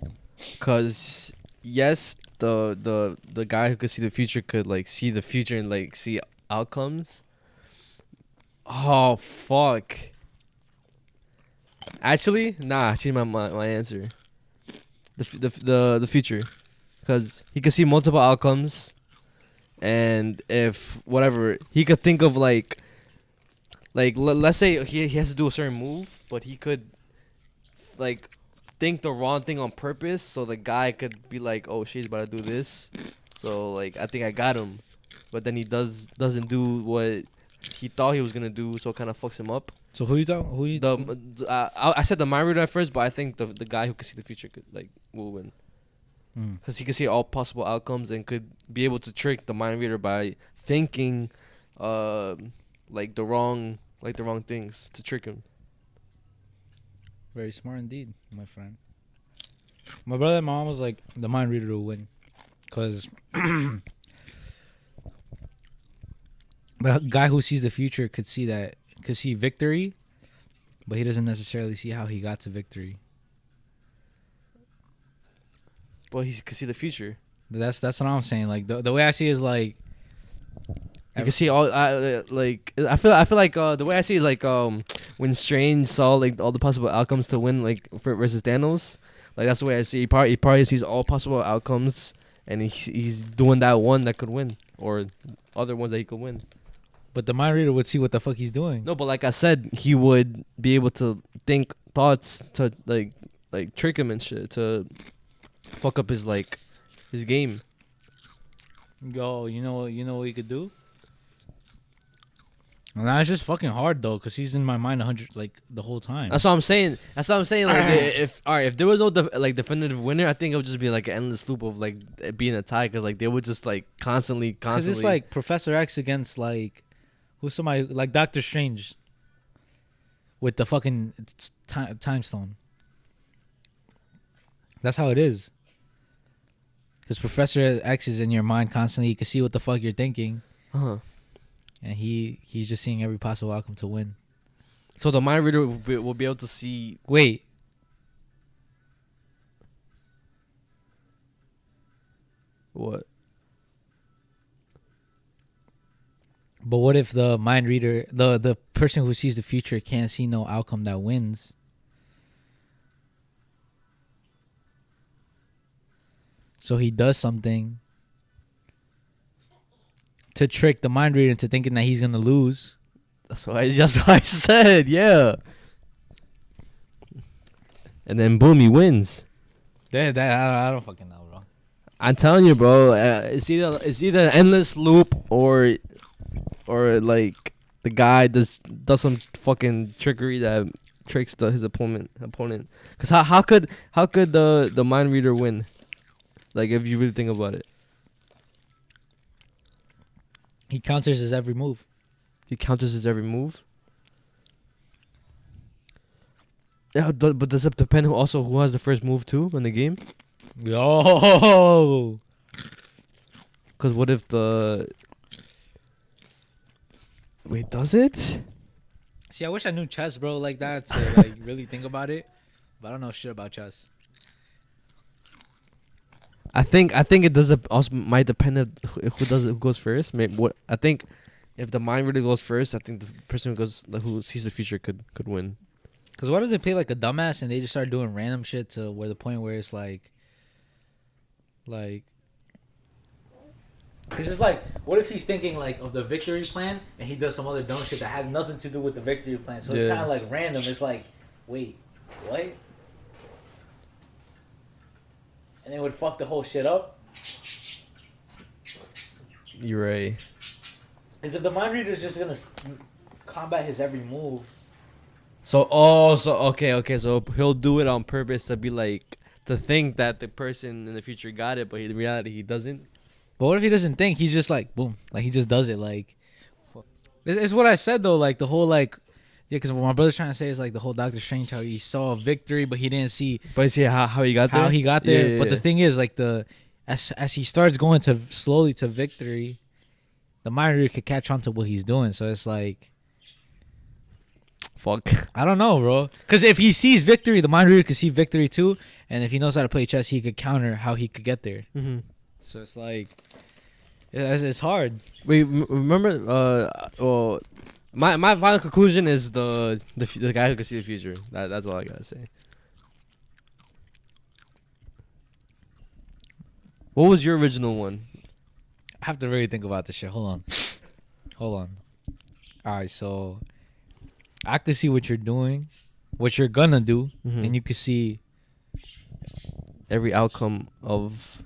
Cause yes, the guy who could see the future could like see the future and like see outcomes. Oh fuck. Actually, nah. I changed my answer. The future, cause he could see multiple outcomes, and if whatever he could think of like let's say he has to do a certain move, but he could like think the wrong thing on purpose, so the guy could be like, oh shit, he's about to do this, so like I think I got him, but then he doesn't do what he thought he was gonna do, so it kind of fucks him up. So who you thought? I said the mind reader at first, but I think the guy who could see the future will win, because he could see all possible outcomes and could be able to trick the mind reader by thinking like the wrong things to trick him. Very smart indeed, my friend. My brother and my mom was like, the mind reader will win, because the guy who sees the future could see victory, but he doesn't necessarily see how he got to victory. Well, he could see the future. That's what I'm saying. Like the way I see it is like, you can see all like I feel like the way I see it is like when Strange saw like all the possible outcomes to win like versus Thanos, like that's the way I see it. He probably sees all possible outcomes and he's doing that one that could win or other ones that he could win. But the mind reader would see what the fuck he's doing. No, but like I said, he would be able to think thoughts to like trick him and shit to fuck up his game. Yo, you know what he could do? Well, nah, it's just fucking hard though, cause he's in my mind 100 like the whole time. That's what I'm saying. Like if there was no definitive winner, I think it would just be like an endless loop of like it being a tie, cause like they would just like constantly. Cause it's like Professor X against like who's somebody like Doctor Strange with the fucking time stone. That's how it is. Cause Professor X is in your mind constantly. You can see what the fuck you're thinking. And he's just seeing every possible outcome to win. So the mind reader will be able to see. Wait. What? But what if the mind reader, the person who sees the future can't see no outcome that wins? So he does something to trick the mind reader into thinking that he's gonna lose. That's what I said. Yeah. And then boom, he wins. I don't fucking know, bro. I'm telling you, bro. It's either an endless loop or like the guy does some fucking trickery that tricks his opponent. Cause how could the mind reader win? Like if you really think about it, He counters his every move. he counters his every move. Yeah, but does it depend who has the first move too in the game? Yo. Cause what if the wait does it? See, I wish I knew chess, bro, like that to like really think about it. But I don't know shit about chess. I think it does also might depend on who goes first. Maybe what I think if the mind reader goes first, I think the person who sees the future could win. Cause what if they play like a dumbass and they just start doing random shit to where the point where it's like, cause it's like, what if he's thinking like of the victory plan and he does some other dumb shit that has nothing to do with the victory plan? So it's kind of like random. It's like, wait, what? And it would fuck the whole shit up. You're right. Because if the mind reader is just gonna combat his every move. So okay, so he'll do it on purpose to be like to think that the person in the future got it, but in reality he doesn't. But what if he doesn't think? He's just like boom, like he just does it. Like it's what I said though. Like the whole like yeah, because what my brother's trying to say is like the whole Doctor Strange how he saw a victory, but he didn't see. But see how he got there. How he got there. Yeah, but the thing is like as he starts going to slowly to victory, the mind reader could catch on to what he's doing. So it's like. Fuck. I don't know, bro. Because if he sees victory, the mind reader could see victory too. And if he knows how to play chess, he could counter how he could get there. Mm-hmm. So it's like, it's hard. Wait, remember? Well, my final conclusion is the guy who can see the future. That's all I gotta say. What was your original one? I have to really think about this shit. Hold on. All right, so I could see what you're doing, what you're gonna do, and you could see every outcome of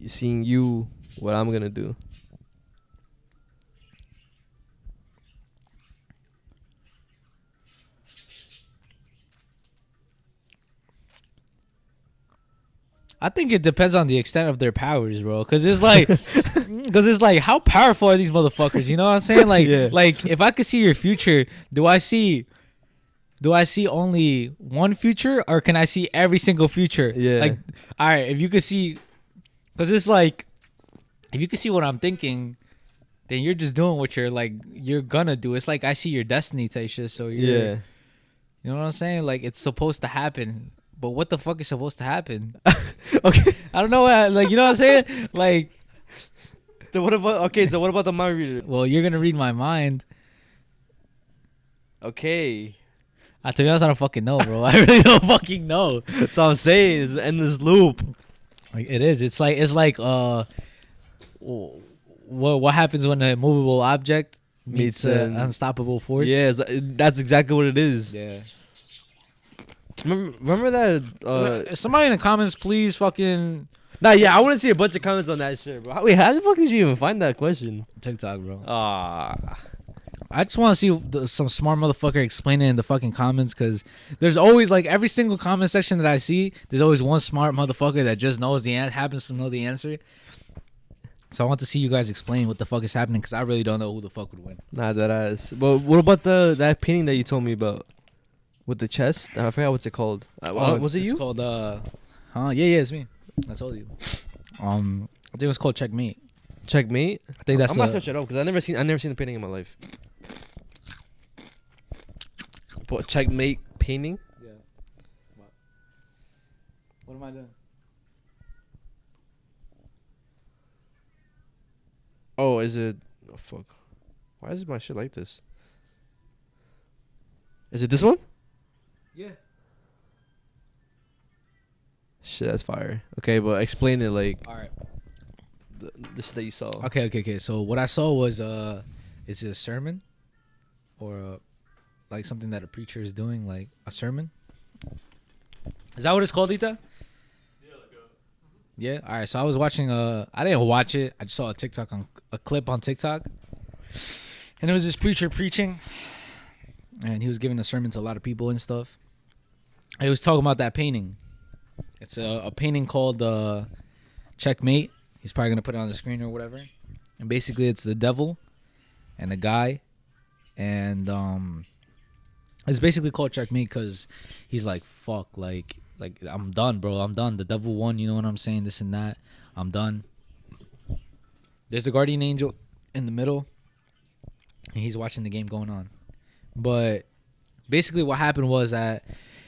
seeing you, what I'm gonna do. I think it depends on the extent of their powers, bro. Cause it's like, how powerful are these motherfuckers? You know what I'm saying? Like, like if I could see your future, do I see only one future, or can I see every single future? Yeah. Like, all right, if you could see, cause it's like, if you could see what I'm thinking, then you're just doing what you're gonna do. It's like I see your destiny type shit. So you know what I'm saying? Like it's supposed to happen. But what the fuck is supposed to happen? Okay. I don't know. Like, you know what I'm saying? Like, so what about the mind reader? well, you're gonna read my mind. Okay. To be honest, I don't fucking know, bro. I really don't fucking know. That's what I'm saying. It's an endless loop. Like, it is. It's like what happens when a movable object meets an unstoppable force? Yeah, that's exactly what it is. Yeah. Remember that? Somebody in the comments, please fucking. Nah, yeah, I want to see a bunch of comments on that shit, bro. Wait, how the fuck did you even find that question? TikTok, bro. I just want to see some smart motherfucker explain it in the fucking comments, because there's always, like, every single comment section that I see, there's always one smart motherfucker that just knows happens to know the answer. So I want to see you guys explain what the fuck is happening, because I really don't know who the fuck would win. Nah, that ass. But what about that painting that you told me about? With the chest? I forgot what's it called. Was it you? It's called, yeah, it's me. I told you. I think it was called Checkmate. Checkmate? I think that's I'm gonna search it up because I never seen the painting in my life. But Checkmate painting? Yeah. What am I doing? Oh, is it? Oh, fuck. Why is my shit like this? Is it this one? Yeah. shit, that's fire. Okay, but explain it like All right. the shit that you saw. Okay. So what I saw was is it a sermon or like something that a preacher is doing, like a sermon? Is that what it's called, Ita? Yeah. All right. So I was watching. I didn't watch it. I just saw a clip on TikTok, and it was this preacher preaching, and he was giving a sermon to a lot of people and stuff. And he was talking about that painting. It's a painting called Checkmate. He's probably gonna put it on the screen or whatever. And basically, it's the devil and a guy, and it's basically called Checkmate because he's like, fuck, like I'm done, bro. I'm done. The devil won. You know what I'm saying? This and that. I'm done. There's a guardian angel in the middle, and he's watching the game going on. But basically, what happened was that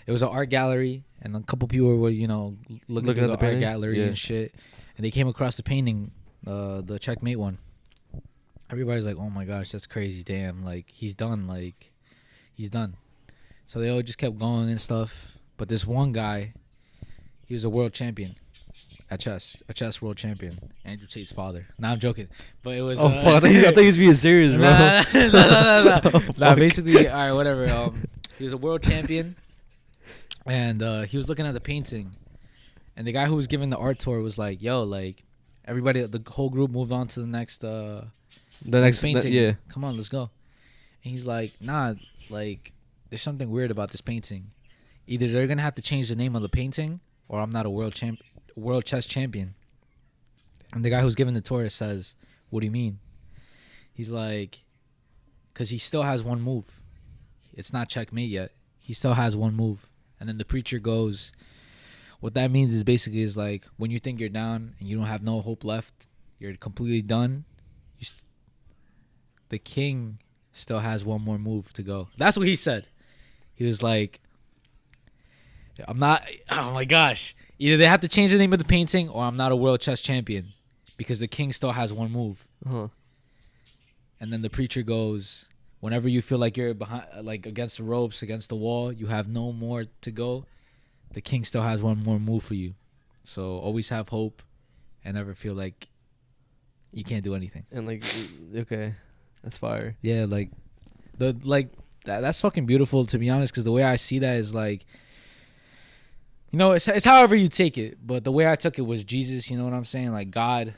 it was an art gallery, and a couple people were, looking at the art gallery and shit, and they came across the painting, the Checkmate one. Everybody's like, "Oh my gosh, that's crazy! Damn, like he's done. Like he's done." So they all just kept going and stuff. But this one guy, he was a world champion at chess, a chess world champion. Andrew Tate's father. Nah, I'm joking. But it was. Oh, fuck. I thought he was being serious, bro. Nah, basically, all right, whatever. He was a world champion, and he was looking at the painting, and the guy who was giving the art tour was like, "Yo, like, everybody, the whole group moved on to the next painting. Yeah, come on, let's go." And he's like, "Nah, like, there's something weird about this painting. Either they're gonna have to change the name of the painting, or I'm not a world chess champion." And the guy who's giving the tour says, "What do you mean?" He's like, "Cause he still has one move. It's not checkmate yet. He still has one move." And then the preacher goes, "What that means is basically is like when you think you're down and you don't have no hope left, you're completely done. The king still has one more move to go." That's what he said. He was like, "I'm not." Oh my gosh! Either they have to change the name of the painting, or I'm not a world chess champion, because the king still has one move. Uh-huh. And then the preacher goes, "Whenever you feel like you're behind, like against the ropes, against the wall, you have no more to go, the king still has one more move for you. So always have hope, and never feel like you can't do anything." And like, okay, that's fire. Yeah, like that's fucking beautiful, to be honest. Because the way I see that is like, it's however you take it. But the way I took it was Jesus. You know what I'm saying? Like God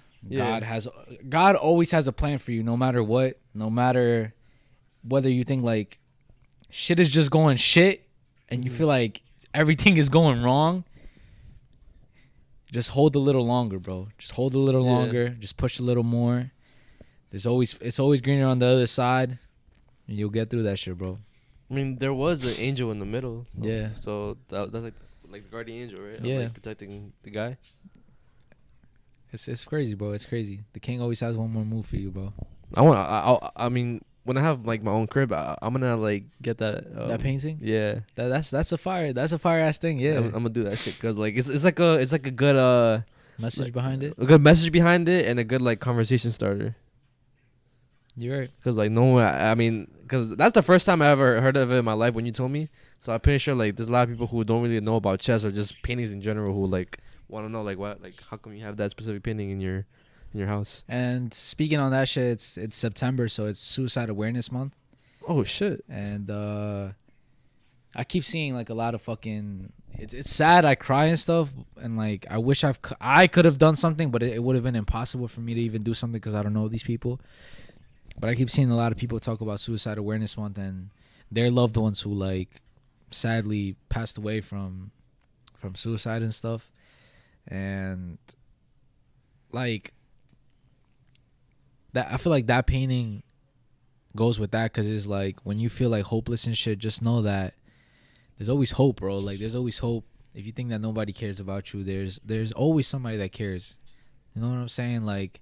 always has a plan for you, no matter what, no matter whether you think like shit is just going shit and you feel like everything is going wrong. Just hold a little longer, bro. Just hold a little longer. Just push a little more. It's always greener on the other side, and you'll get through that shit, bro. I mean, there was an angel in the middle. So, Yeah. So that's like the guardian angel, right? Yeah. Like protecting the guy. It's crazy, bro. It's crazy. The king always has one more move for you, bro. I mean, when I have like my own crib, I'm gonna like get that That painting. Yeah. That's a fire ass thing. Yeah. I'm gonna do that shit because like it's like a good Message behind it. a good message behind it and a good like conversation starter. You're right. Because like because that's the first time I ever heard of it in my life when you told me. So I'm pretty sure like there's a lot of people who don't really know about chess or just paintings in general who like want to know like what, like how come you have that specific painting in your house. And speaking on that shit, it's September, so it's Suicide Awareness Month. Oh shit. And I keep seeing like a lot of fucking. It's sad. I cry and stuff, and like I wish I could have done something, but it would have been impossible for me to even do something because I don't know these people. But I keep seeing a lot of people talk about Suicide Awareness Month and their loved ones who like sadly passed away from suicide and stuff. And like that, I feel like that painting goes with that, because it's like when you feel like hopeless and shit, just know that there's always hope, bro. Like there's always hope. If you think that nobody cares about you, there's always somebody that cares. You know what I'm saying? Like,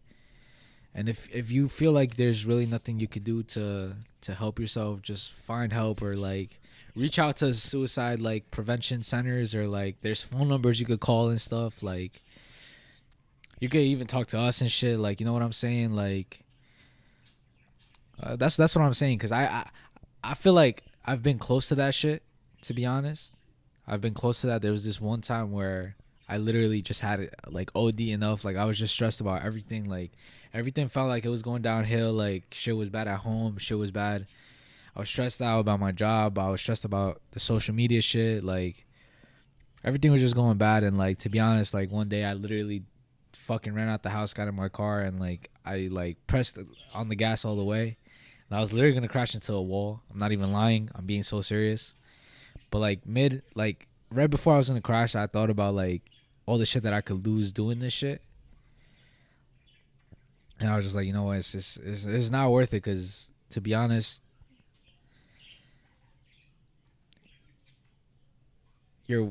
and if you feel like there's really nothing you could do to help yourself, just find help, or like reach out to suicide like prevention centers, or like there's phone numbers you could call and stuff. Like you could even talk to us and shit. Like, you know what I'm saying? Like that's what I'm saying, because I feel like I've been close to that shit, to be honest. I've been close to that. There was this one time where I literally just had it like OD enough. Like I was just stressed about everything. Like everything felt like it was going downhill. Like shit was bad at home. Shit was bad. I was stressed out about my job. I was stressed about the social media shit. Like everything was just going bad. And like, to be honest, like one day I literally fucking ran out the house, got in my car, and like I like pressed on the gas all the way. And I was literally gonna crash into a wall. I'm not even lying. I'm being so serious. But like right before I was gonna crash, I thought about like all the shit that I could lose doing this shit. And I was just like, you know what, it's not worth it, because to be honest, you're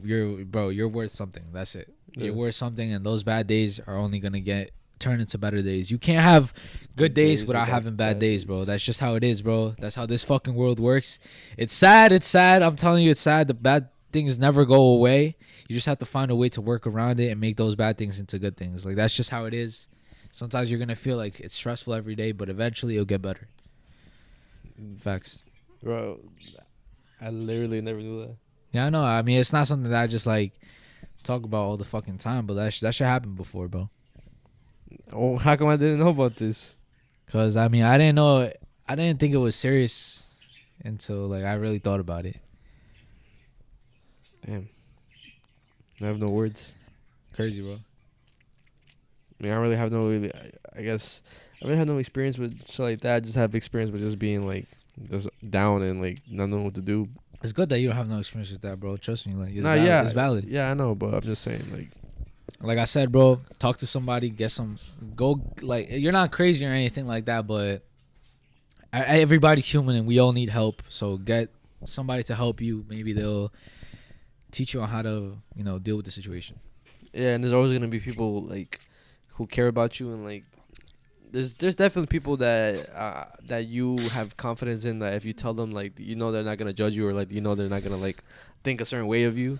worth something. That's it. Yeah. You're worth something, and those bad days are only gonna get turned into better days. You can't have good days without having bad days, bro. That's just how it is, bro. That's how this fucking world works. It's sad. I'm telling you, it's sad. The bad things never go away. You just have to find a way to work around it and make those bad things into good things. Like that's just how it is. Sometimes you're gonna feel like it's stressful every day, but eventually it'll get better. Facts. Bro, I literally never knew that. Yeah, I know. I mean, it's not something that I just like talk about all the fucking time, but that should happen before, bro. Oh, how come I didn't know about this? Cause I mean, I didn't think it was serious until like I really thought about it. Damn. I have no words. Crazy, bro. I mean, I really have no. I guess I really have no experience with shit like that. I just have experience with just being like just down and like not knowing what to do. It's good that you don't have no experience with that, bro. Trust me, like it's valid. Yeah, I know, but I'm just saying, like I said, bro, talk to somebody, go, like, you're not crazy or anything like that, but everybody's human and we all need help. So get somebody to help you. Maybe they'll teach you on how to, deal with the situation. Yeah, and there's always gonna be people like who care about you, and like there's definitely people that you have confidence in, that if you tell them like they're not gonna judge you, or like they're not gonna like think a certain way of you.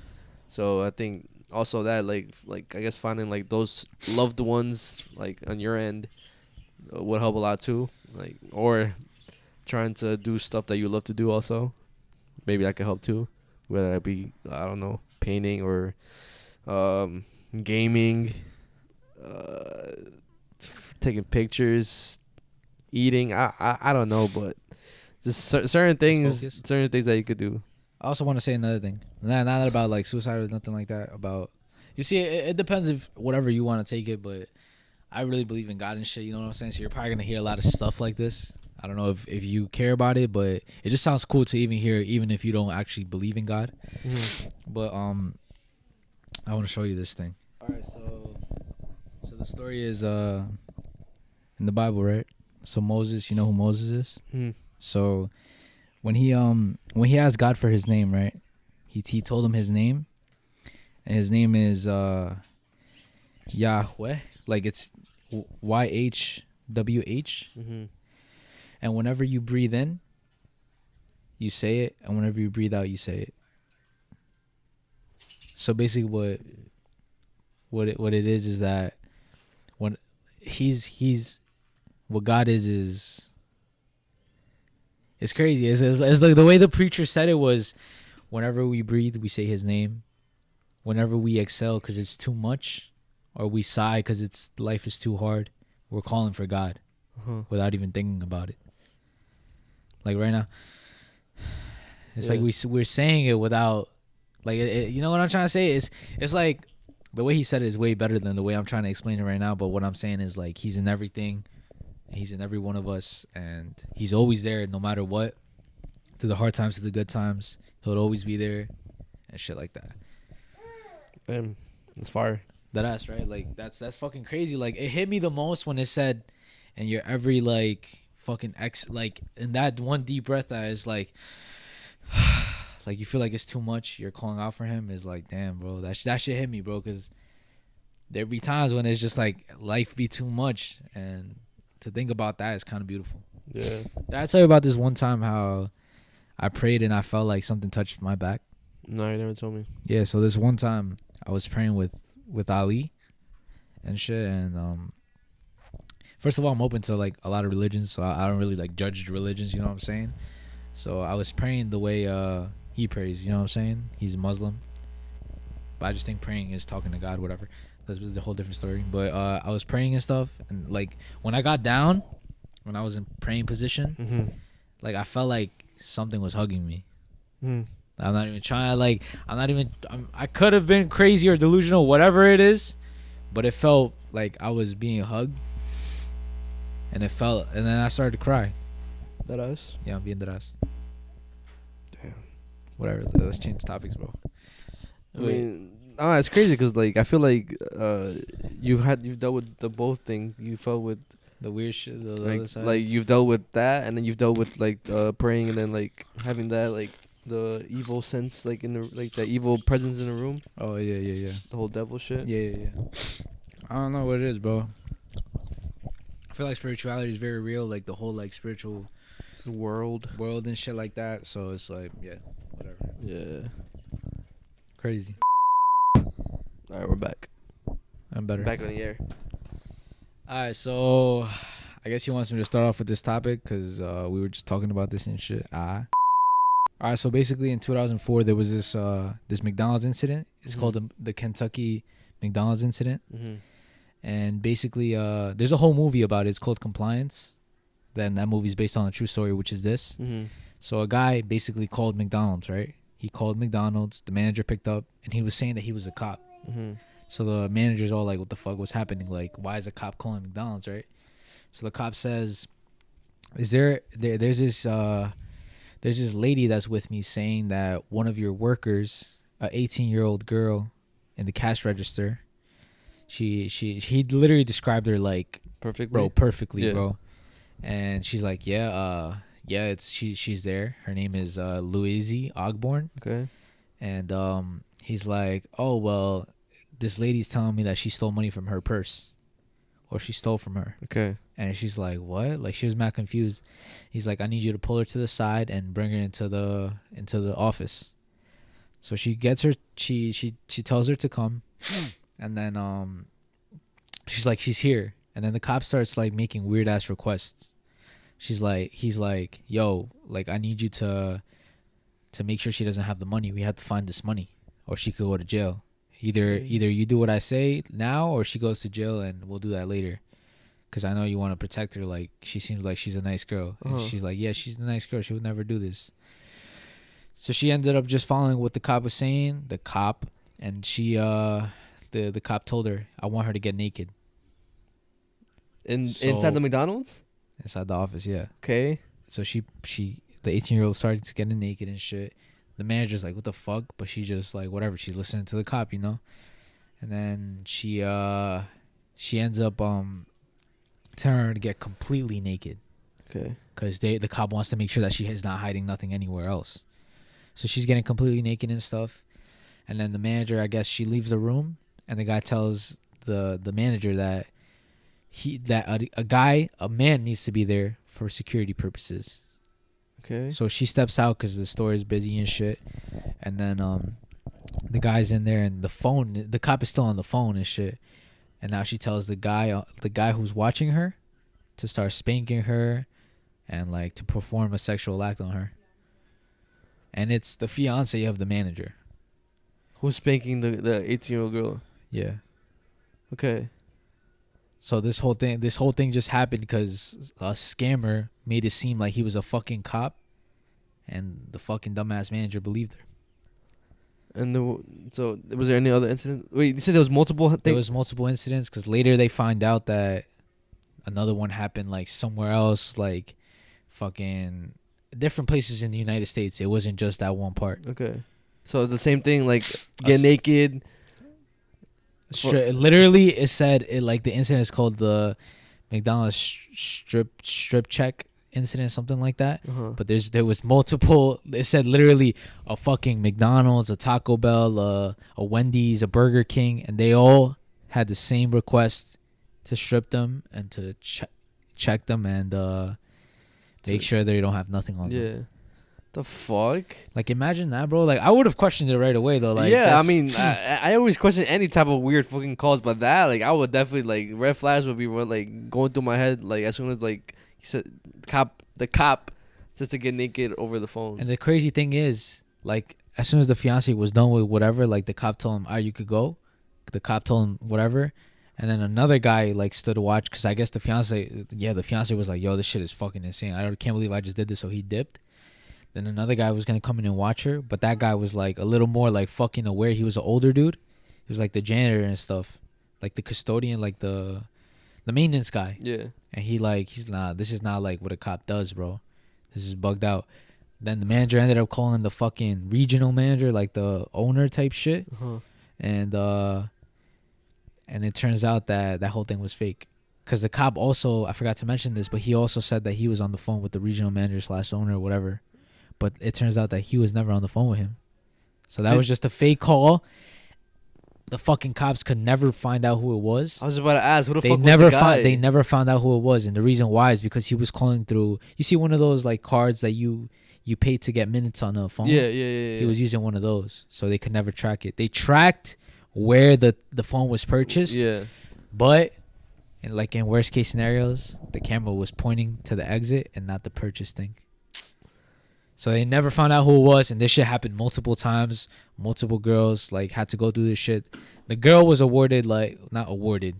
So I think also that like I guess finding like those loved ones like on your end would help a lot too, like, or trying to do stuff that you love to do also. Maybe that could help too, whether it be, I don't know, painting or gaming, taking pictures, eating. I don't know, but just certain things that you could do. I also want to say another thing. Not about like suicide or nothing like that. About, you see, it depends if whatever you want to take it, but I really believe in God and shit. You know what I'm saying? So you're probably gonna hear a lot of stuff like this. I don't know if you care about it, but it just sounds cool to even hear, even if you don't actually believe in God. Mm-hmm. But I want to show you this thing. All right, so the story is in the Bible, right? So Moses, you know who Moses is? Mm-hmm. So when he asked God for his name, right? He told him his name, and his name is Yahweh, like it's YHWH. Mm-hmm. And whenever you breathe in, you say it, and whenever you breathe out, you say it. So basically, what it is that when he's what God is it's crazy. It's like the way the preacher said it was, whenever we breathe, we say his name. Whenever we exhale because it's too much, or we sigh because life is too hard, we're calling for God without even thinking about it. Like right now, it's like we're saying it without, like, you know what I'm trying to say? It's like the way he said it is way better than the way I'm trying to explain it right now. But what I'm saying is, like, he's in everything. He's in every one of us, and he's always there no matter what. Through the hard times, through the good times, he'll always be there, and shit like that. Damn, that's fire. That ass, right? Like, that's fucking crazy. Like, it hit me the most when it said, and your every, like, fucking like, in that one deep breath that is like, like, you feel like it's too much, you're calling out for him, is like, damn, bro, that shit hit me, bro, because there be times when it's just like life be too much, and to think about that is kind of beautiful. Yeah. Did I tell you about this one time how I prayed and I felt like something touched my back? No, you never told me. Yeah, so this one time I was praying with Ali and shit, and first of all, I'm open to like a lot of religions, so I don't really like judge religions, you know what I'm saying? So I was praying the way he prays, you know what I'm saying? He's a Muslim. but I just think praying is talking to God, whatever. That's a whole different story. But I was praying and stuff, and like when I got down, when I was in praying position, like I felt like something was hugging me. I'm not even trying. Like I could have been crazy or delusional, whatever it is, but it felt like I was being hugged, and then I started to cry. That us? Yeah, I'm being dead ass. Damn. Whatever. Let's change topics, bro. I mean, it's crazy because like I feel like you've dealt with the both thing. You felt with the weird shit, the like, other side. like you've dealt with that, and then you've dealt with like praying, and then like having that like the evil sense, like in the like the evil presence in the room. Oh yeah. The whole devil shit. Yeah. I don't know what it is, bro. I feel like spirituality is very real, like the whole like spiritual world and shit like that. So it's like, yeah, whatever. Yeah. Crazy. All right, we're back. I'm better. Back on the air. All right, so I guess he wants me to start off with this topic because we were just talking about this and shit. All right, so basically in 2004 there was this McDonald's incident. It's called the Kentucky McDonald's incident. And basically there's a whole movie about it. It's called Compliance. Then that movie's based on a true story, which is this. So a guy basically called McDonald's, right? He called McDonald's. The manager picked up, and he was saying that he was a cop. So the manager's all like, what the fuck was happening? Like, why is a cop calling McDonald's, right? So the cop says, there's this lady that's with me saying that one of your workers, a 18-year-old girl in the cash register, he literally described her like perfectly, bro. And she's like, she's there. Her name is Louise Ogborn. Okay. And he's like, oh well, this lady's telling me that she stole money from her purse, or she stole from her. Okay. And she's like, what? Like, she was mad confused. He's like, I need you to pull her to the side and bring her into the office. So she gets her. She tells her to come, and then she's like, she's here. And then the cop starts like making weird ass requests. He's like, yo, like I need you to make sure she doesn't have the money. We have to find this money, or she could go to jail. Either you do what I say now, or she goes to jail, and we'll do that later. Cause I know you want to protect her. Like, she seems like she's a nice girl. And she's like, yeah, she's a nice girl. She would never do this. So she ended up just following what the cop was saying. The cop, and she the cop told her, I want her to get naked. Inside the McDonald's? Inside the office, yeah. Okay. So the 18-year-old started getting naked and shit. The manager's like, what the fuck? But she just like, whatever. She's listening to the cop, you know? And then she ends up telling her to get completely naked. Okay. Because the cop wants to make sure that she is not hiding nothing anywhere else. So she's getting completely naked and stuff. And then the manager, I guess, she leaves the room. And the guy tells the manager that a man needs to be there for security purposes. Okay. So she steps out because the store is busy and shit. And then the guy's in there, and the cop is still on the phone and shit. And now she tells the guy who's watching her to start spanking her and like to perform a sexual act on her. And it's the fiance of the manager. Who's spanking the 18-year-old girl? Yeah. Okay. So this whole thing just happened because a scammer made it seem like he was a fucking cop, and the fucking dumbass manager believed her. And so was there any other incident? Wait, you said there was multiple things? There was multiple incidents because later they find out that another one happened like somewhere else, like fucking different places in the United States. It wasn't just that one part. Okay. So the same thing, like get naked. Literally, it said like the incident is called the McDonald's strip check incident, something like that. But there was multiple. It said literally a fucking McDonald's, a Taco Bell, a Wendy's, a Burger King, and they all had the same request to strip them and to check them and make sure they don't have nothing on them. Yeah. The fuck? Like, imagine that, bro. Like, I would have questioned it right away, though. Like, yeah, I mean, I always question any type of weird fucking calls, but that, like, I would definitely, like, red flags would be, like, going through my head, like, as soon as, like, he said, the cop says to get naked over the phone. And the crazy thing is, like, as soon as the fiance was done with whatever, like the cop told him, "Ah, you could go." The cop told him whatever, and then another guy like stood to watch because I guess the fiance was like, "Yo, this shit is fucking insane. I can't believe I just did this." So he dipped. Then another guy was gonna come in and watch her, but that guy was like a little more like fucking aware. He was an older dude. He was like the janitor and stuff, like the custodian, like the maintenance guy. Yeah. And he's nah, this is not like what a cop does, bro. This is bugged out. Then the manager ended up calling the fucking regional manager, like the owner type shit. Uh-huh. And it turns out that whole thing was fake. Because the cop also, I forgot to mention this, but he also said that he was on the phone with the regional manager / owner or whatever. But it turns out that he was never on the phone with him. So that was just a fake call. The fucking cops could never find out who it was. I was about to ask, who the fuck was the guy? They never found out who it was. And the reason why is because he was calling through, you see one of those like cards that you pay to get minutes on a phone? Yeah. He was using one of those. So they could never track it. They tracked where the phone was purchased. Yeah. But in worst case scenarios, the camera was pointing to the exit and not the purchase thing. So they never found out who it was, and this shit happened multiple times. Multiple girls like had to go through this shit. The girl was awarded not awarded,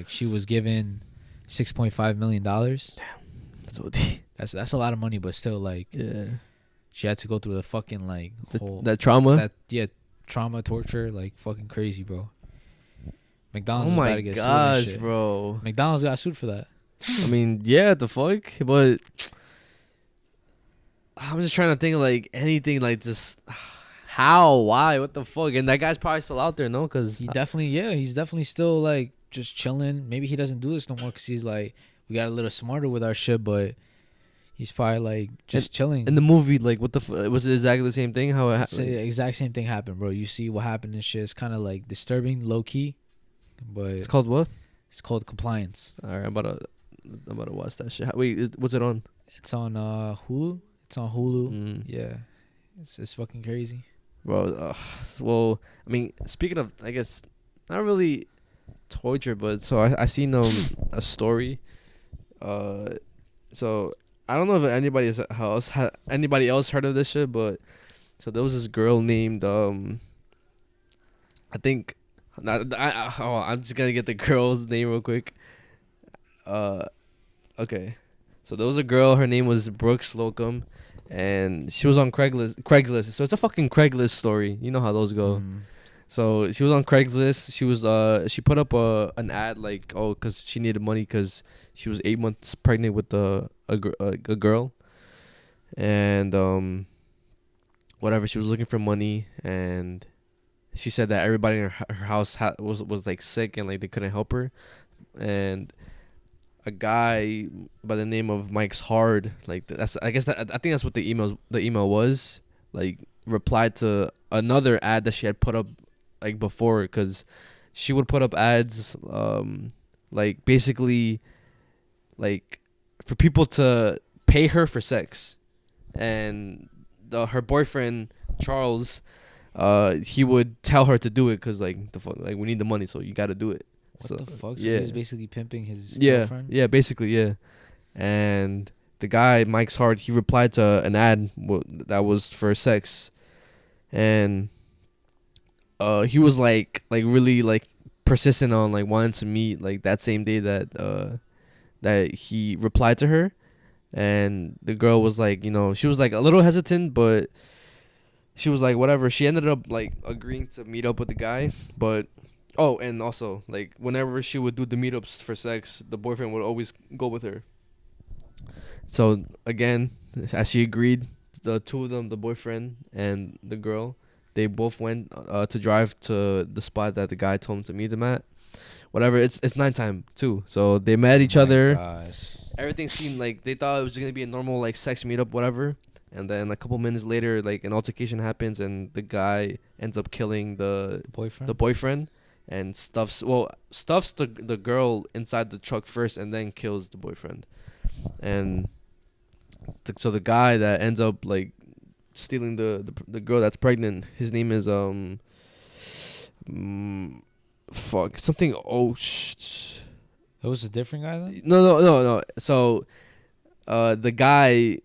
she was given $6.5 million. Damn, that's OD. That's a lot of money, but still yeah. She had to go through the fucking whole that trauma. Trauma, torture, fucking crazy, bro. McDonald's Oh is my about to get sued gosh, and shit. bro. McDonald's got sued for that. I mean, yeah, the fuck, but I'm just trying to think of anything just how, why, what the fuck, and that guy's probably still out there, no? Because he's definitely still just chilling. Maybe he doesn't do this no more because he's we got a little smarter with our shit, but he's probably just chilling. In the movie, what the was it exactly the same thing? How the exact same thing happened, bro. You see what happened and shit. It's kind of disturbing, low key, but it's called what? It's called Compliance. All right, I'm about to watch that shit. Wait, what's it on? It's on Hulu. It's on Hulu. Yeah, it's fucking crazy, bro. Well, I mean, speaking of, I guess not really torture, but so I seen a story. So I don't know if anybody else heard of this shit, but so there was this girl named I think I'm just gonna get the girl's name real quick. Okay, so there was a girl. Her name was Brooke Slocum, and she was on Craigslist. So it's a fucking Craigslist story. You know how those go. So she was on Craigslist. She was she put up an ad because she needed money because she was 8 months pregnant with a girl, and whatever, she was looking for money, and she said that everybody in her house was sick and they couldn't help her, and a guy by the name of Mike's Hard, I think that's what the email was, replied to another ad that she had put up before, because she would put up ads basically for people to pay her for sex, and her boyfriend Charles, he would tell her to do it because the fuck, we need the money, so you got to do it. What the fuck? So he was basically pimping his yeah girlfriend? Yeah, basically, yeah. And the guy Mike's Hard, he replied to an ad that was for sex, and he was really persistent on wanting to meet that same day that he replied to her. And the girl was she was a little hesitant, but she was whatever. She ended up agreeing to meet up with the guy, but and also whenever she would do the meetups for sex, the boyfriend would always go with her. So again, as she agreed, the two of them, the boyfriend and the girl, they both went to drive to the spot that the guy told them to meet them at. Whatever, it's nighttime too, so they met each other. Gosh. Everything seemed they thought it was gonna be a normal sex meetup, whatever. And then a couple minutes later, an altercation happens, and the guy ends up killing the boyfriend, and stuffs the girl inside the truck first, and then kills the boyfriend. And so the guy that ends up stealing the girl that's pregnant, his name is fuck something. It was a different guy then? No. So the guy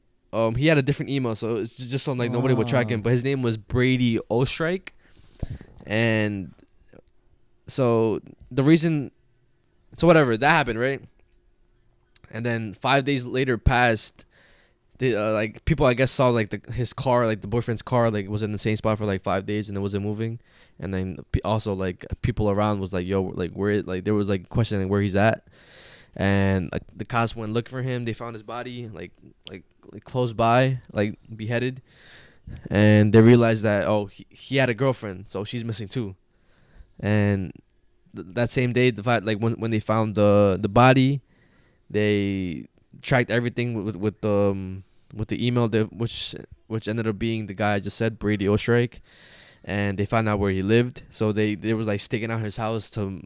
he had a different email, so it's just so like nobody would track him. But his name was Brady Ostrike, and so the reason, so whatever that happened, right? And then 5 days later passed. Like people, I guess, saw like his car, like the boyfriend's car, like was in the same spot for like 5 days and it wasn't moving. And then also like people around was like, yo, like where, like there was like questioning where he's at. And like the cops went looking for him. They found his body like close by, like beheaded. And they realized that he had a girlfriend, so she's missing too. And that same day, when they found the body, they tracked everything with the email which ended up being the guy I just said, Brady Ostrike, and they found out where he lived. So they was like staking out his house to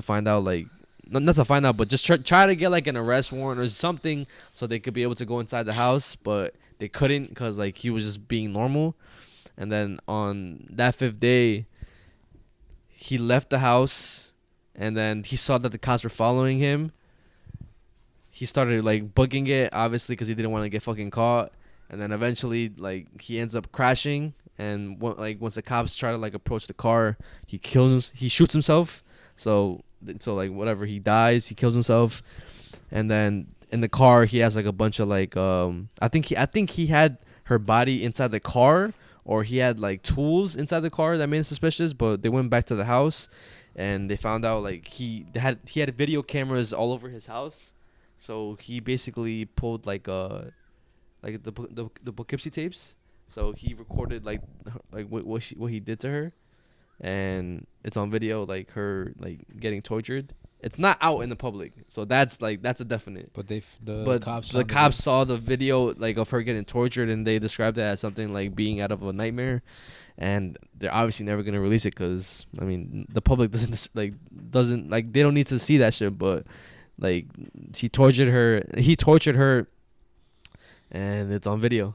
find out, like not to find out, but just try to get like an arrest warrant or something so they could be able to go inside the house, but they couldn't because like he was just being normal. And then on that 5th day, he left the house, and then he saw that the cops were following him. He started like booking it, obviously, because he didn't want to get fucking caught. And then eventually, like, he ends up crashing. And once the cops try to like approach the car, he shoots himself. So like whatever, he dies, he kills himself. And then in the car, he has like a bunch of like I think he had her body inside the car, or he had like tools inside the car that made him suspicious. But they went back to the house, and they found out like he had video cameras all over his house. So he basically pulled like the Poughkeepsie tapes. So he recorded like what he did to her, and it's on video, like her like getting tortured. It's not out in the public, so that's a definite. But the cops saw the video like of her getting tortured, and they described it as something like being out of a nightmare, and they're obviously never gonna release it because I mean the public doesn't they don't need to see that shit, but. Like, he tortured her, and it's on video.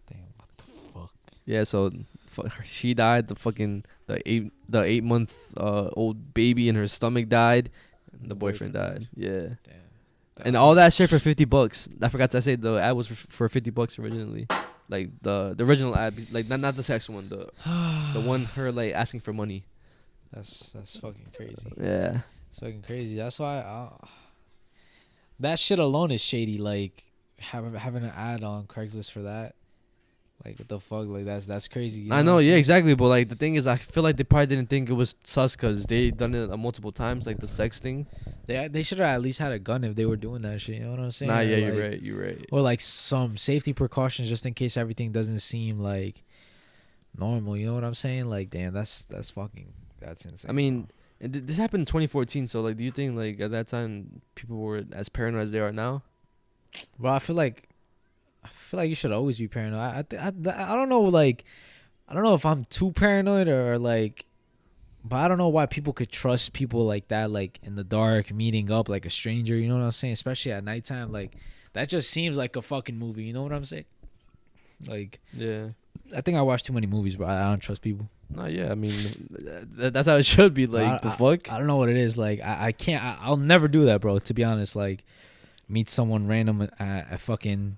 Damn, what the fuck? Yeah, so she died. The 8 month old baby in her stomach died. And the boyfriend died. Yeah. Damn. And all that shit for $50. I forgot to say the ad was for $50 originally. Like the original ad, like not the sex one, the one her like asking for money. That's fucking crazy. Yeah. It's fucking crazy. That's why that shit alone is shady. Like having an ad on Craigslist for that. Like what the fuck? Like that's crazy. You know I know, yeah, exactly. But like the thing is, I feel like they probably didn't think it was sus because they done it multiple times, like the sex thing. They should have at least had a gun if they were doing that shit. You know what I'm saying? Nah, yeah, like, you're right. Or like some safety precautions just in case everything doesn't seem like normal. You know what I'm saying? Like, damn, that's insane. I mean. This happened in 2014, so like, do you think like at that time people were as paranoid as they are now? Bro, I feel like you should always be paranoid. I don't know, like, I don't know if I'm too paranoid or like, but I don't know why people could trust people like that, like in the dark, meeting up like a stranger. You know what I'm saying? Especially at nighttime, like that just seems like a fucking movie. You know what I'm saying? Like, yeah. I think I watch too many movies, bro. I don't trust people. No, yeah, I mean, that's how it should be. Like, the fuck? I don't know what it is. Like, I can't. I'll never do that, bro. To be honest, like, meet someone random at fucking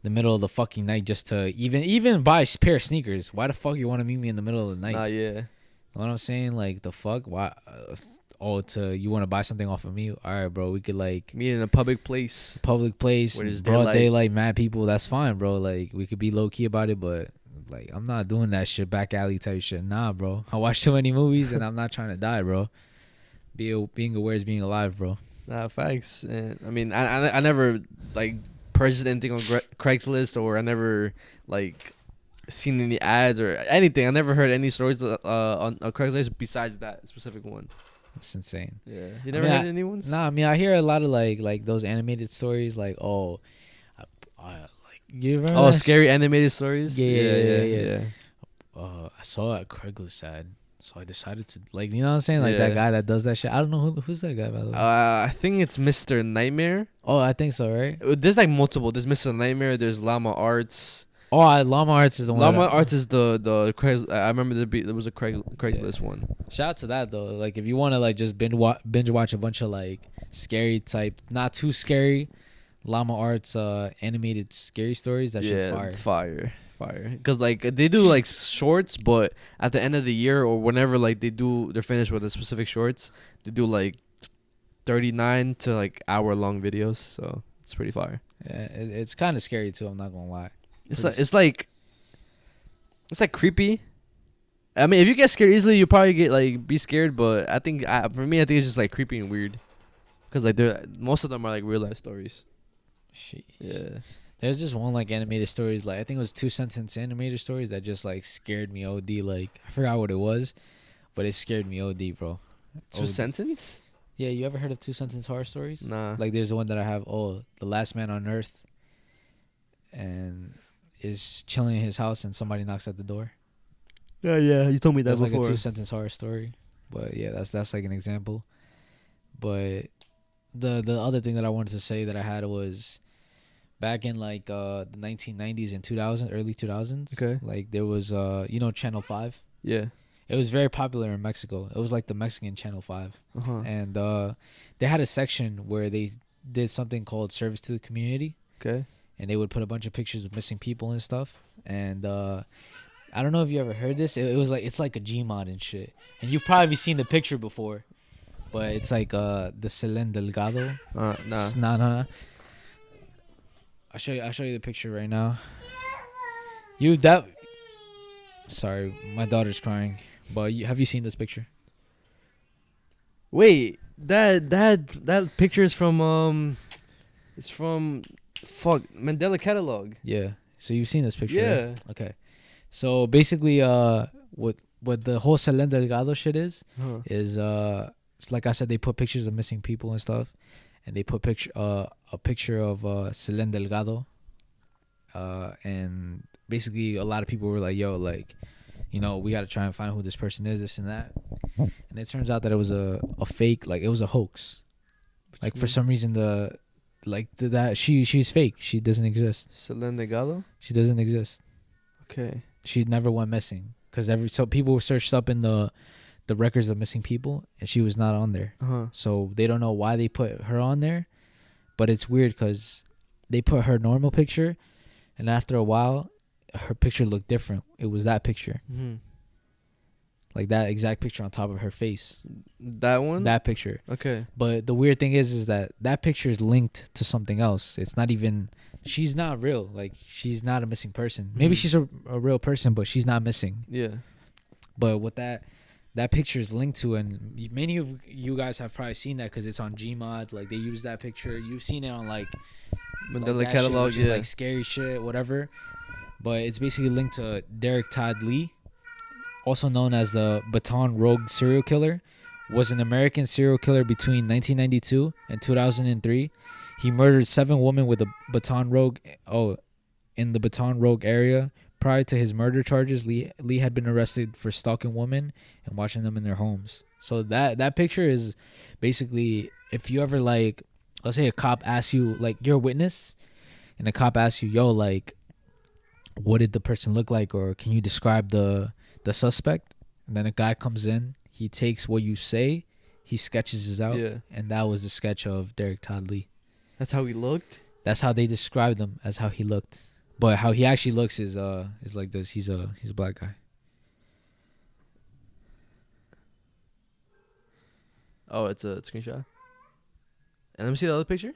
the middle of the fucking night just to even buy a pair of sneakers. Why the fuck you want to meet me in the middle of the night? Nah, yeah. You know what I'm saying? Like, the fuck? Why? You want to buy something off of me? All right, bro. We could like meet in a public place. Broad daylight, mad people. That's fine, bro. Like, we could be low key about it, but. Like, I'm not doing that shit, back alley type shit. Nah, bro. I watch too many movies, and I'm not trying to die, bro. Being aware is being alive, bro. Nah, facts. And I mean, I never like purchased anything on Craigslist, or I never like seen any ads or anything. I never heard any stories on Craigslist besides that specific one. That's insane. Yeah, you never heard any ones? Nah, I mean, I hear a lot of like those animated stories, like you remember? Oh, scary animated stories. Yeah. I saw a Craigslist ad, so I decided to like, you know what I'm saying, like that guy that does that shit. I don't know who's that guy, by the way. I think it's Mr. Nightmare. Oh, I think so, right? There's like multiple. There's Mr. Nightmare. There's Llama Arts. Oh, Llama Arts is the one. Llama Arts is the Craigslist. I remember there was a Craigslist one. Shout out to that though. Like, if you want to like just binge watch a bunch of like scary type, not too scary, Llama Arts animated scary stories. That shit's fire. Fire. Because like they do like shorts, but at the end of the year or whenever like they're finished with the specific shorts, they do like 39 to like hour long videos. So it's pretty fire. Yeah, it's kind of scary too. I'm not gonna lie. It's like creepy. I mean, if you get scared easily, you probably be scared. But I think for me, I think it's just like creepy and weird. Cause like most of them are like real life stories. Sheesh. Yeah. There's just one like animated stories, like I think it was 2-sentence animated stories that just like scared me OD. Like I forgot what it was, but it scared me OD, bro. 2-sentence? Yeah, you ever heard of 2-sentence horror stories? Nah. Like there's the one that I have. Oh, the last man on earth, and is chilling in his house, and somebody knocks at the door. Yeah, you told me that That's before. like a 2-sentence horror story, but yeah, that's like an example. But the other thing that I wanted to say that I had was back in like the 1990s and 2000, early 2000s. Okay. Like there was Channel 5. Yeah. It was very popular in Mexico. It was like the Mexican Channel 5. Uh-huh. And they had a section where they did something called service to the community. Okay. And they would put a bunch of pictures of missing people and stuff. And I don't know if you ever heard this. It was like it's like a Gmod and shit. And you've probably seen the picture before. But it's like the Selene Delgado. Nah. Nah. I'll show you the picture right now. Sorry, my daughter's crying. But have you seen this picture? Wait, that picture is from it's from Mandela Catalog. Yeah. So you've seen this picture? Yeah. Right? Okay. So basically, what the whole Selene Delgado shit is it's like I said, they put pictures of missing people and stuff, and they put a picture of Selene Delgado, and basically a lot of people were like, "Yo, like, we got to try and find who this person is, this and that," and it turns out that it was a fake, like it was a hoax. Like for some reason she's fake. She doesn't exist. Selene Delgado? She doesn't exist. Okay. She never went missing because so people searched up in the records of missing people, and she was not on there. Uh-huh. So they don't know why they put her on there, but it's weird because they put her normal picture, and after a while, her picture looked different. It was that picture, like that exact picture on top of her face. That one. That picture. Okay. But the weird thing is that picture is linked to something else. It's not even. She's not real. Like she's not a missing person. Maybe she's a real person, but she's not missing. Yeah. But what that picture is linked to, and many of you guys have probably seen that because it's on Gmod. Like they use that picture. You've seen it on like Mandela that Catalog, shit, which is like scary shit, whatever. But it's basically linked to Derek Todd Lee, also known as the Baton Rouge serial killer, was an American serial killer between 1992 and 2003. He murdered 7 women with a Baton Rouge, in the Baton Rouge area. Prior to his murder charges, Lee had been arrested for stalking women and watching them in their homes. So that picture is basically, if you ever like, let's say a cop asks you, like you're a witness, and a cop asks you, yo, like, what did the person look like, or can you describe the suspect? And then a guy comes in, he takes what you say, he sketches it out, and that was the sketch of Derek Todd Lee. That's how he looked? That's how they described him, as how he looked. But how he actually looks is like this. He's a black guy. Oh, it's a screenshot. And let me see the other picture.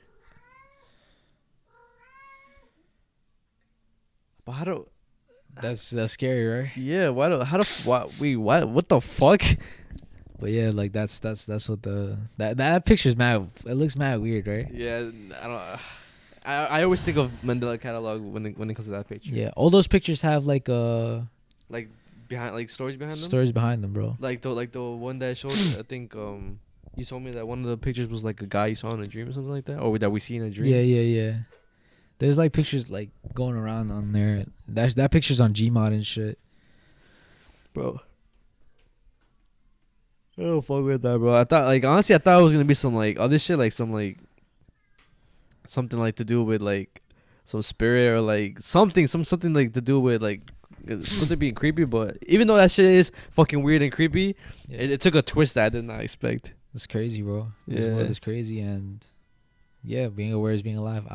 But how do? That's scary, right? Yeah. What the fuck? But yeah, like that's what that picture's mad. It looks mad weird, right? Yeah, I don't. I always think of Mandela Catalog when it comes to that picture. Yeah, all those pictures have like behind stories behind them. Stories behind them, bro. Like the one that showed. I think you told me that one of the pictures was like a guy you saw in a dream or something like that, or that we see in a dream. Yeah. There's like pictures like going around on there. That picture's on Gmod and shit, bro. I don't fuck with that, bro. I thought it was gonna be some like other shit, like some like something like to do with like some spirit or like something like to do with like something being creepy. But even though that shit is fucking weird and creepy, it took a twist that I did not expect. It's crazy, bro. This world is crazy, and Yeah, being aware is being alive.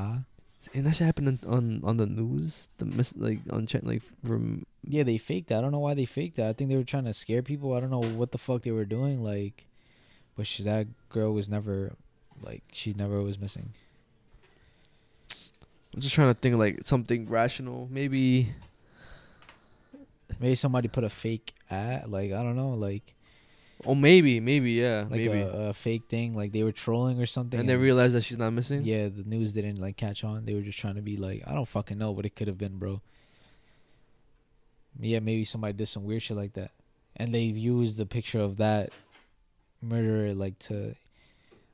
And that shit happened on the news. The like on chat like from. Yeah, they faked that. I don't know why they faked that. I think they were trying to scare people. I don't know what the fuck they were doing. Like, but that girl was never, like, she never was missing. I'm just trying to think like something rational. Maybe somebody put a fake ad. Like, I don't know. Like, oh, maybe, yeah, like maybe. a fake thing. Like they were trolling or something. And they realized that she's not missing. Yeah, the news didn't like catch on. They were just trying to be like, I don't fucking know what it could have been, bro. Yeah, maybe somebody did some weird shit like that, and they used the picture of that murderer like to,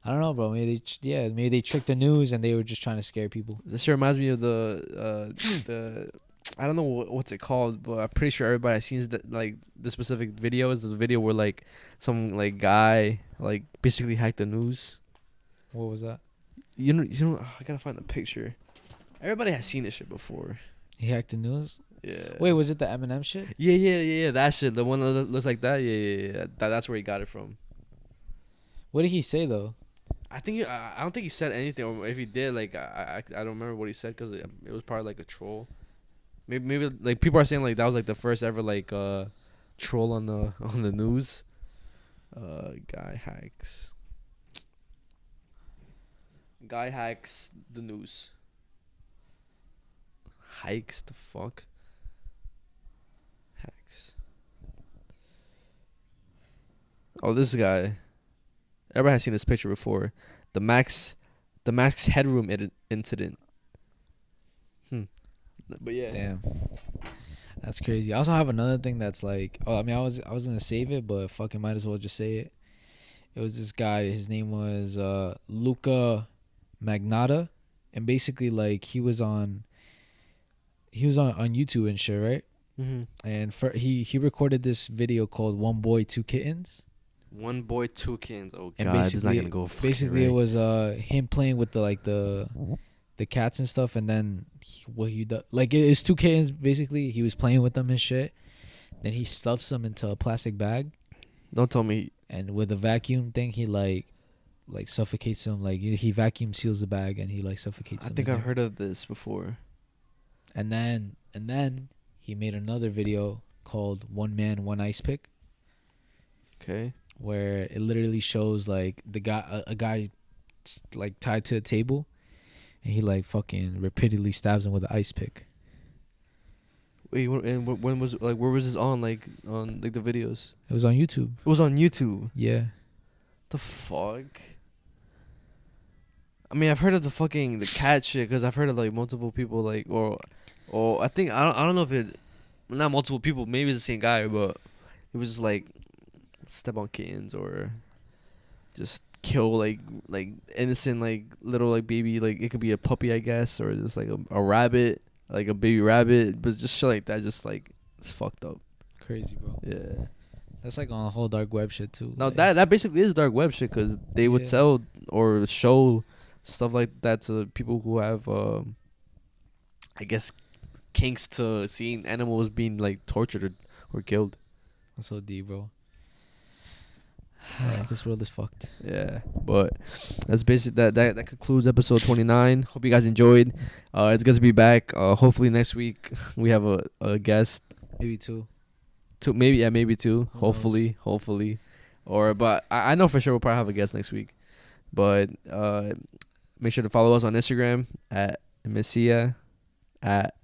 I don't know, bro. Maybe they tricked the news and they were just trying to scare people. This shit reminds me of the I don't know what's it called, but I'm pretty sure everybody has seen the specific video. Is the video where like some like guy like basically hacked the news. What was that? You know, I gotta find the picture. Everybody has seen this shit before. He hacked the news. Yeah. Wait, was it the Eminem shit? Yeah. That shit, the one that looks like that. Yeah. That's where he got it from. What did he say though? I don't think he said anything. Or if he did, like I don't remember what he said because it was probably like a troll. Maybe like people are saying like that was like the first ever like troll on the news. Guy hacks the news. Hikes the fuck. Hacks. Oh, this guy. Everybody has seen this picture before. The Max Headroom incident. But yeah. Damn. That's crazy. I also have another thing that's like, I was gonna save it, but fucking might as well just say it. It was this guy. His name was Luca Magnotta, and basically like he was on YouTube and shit, right? Mm-hmm. And he recorded this video called "One Boy, Two Kittens." One boy, two kittens. Oh and god, this is not gonna go. Basically, right. It was him playing with the cats and stuff, and then what he does, like it's two kittens. Basically, he was playing with them and shit. Then he stuffs them into a plastic bag. Don't tell me. And with a vacuum thing, he like suffocates them. Like he vacuum seals the bag and he like suffocates them. I think I've heard of this before. And then he made another video called "One Man, One Ice Pick." Okay. Where it literally shows like a guy like tied to a table, and he like fucking repeatedly stabs him with an ice pick. Wait, and when was like where was this on like the videos? It was on YouTube. It was on YouTube. Yeah. The fuck. I mean, I've heard of the cat shit because I've heard of like multiple people like or I think I don't know if it not multiple people, maybe it's the same guy, but it was just like step on kittens or just kill like innocent like little like baby, like it could be a puppy I guess, or just like a rabbit, like a baby rabbit, but just shit like that, just like it's fucked up. Crazy, bro. Yeah. That's like on a whole dark web shit too. No, like, that basically is dark web shit because they would sell or show stuff like that to people who have I guess kinks to seeing animals being like tortured or killed. That's so deep, bro. This world is fucked. Yeah, but that's basically that concludes episode 29. Hope you guys enjoyed. It's good to be back. Hopefully next week we have a guest. Maybe two. Maybe two. Who Hopefully. Or but I know for sure we'll probably have a guest next week. But make sure to follow us on Instagram at Messia at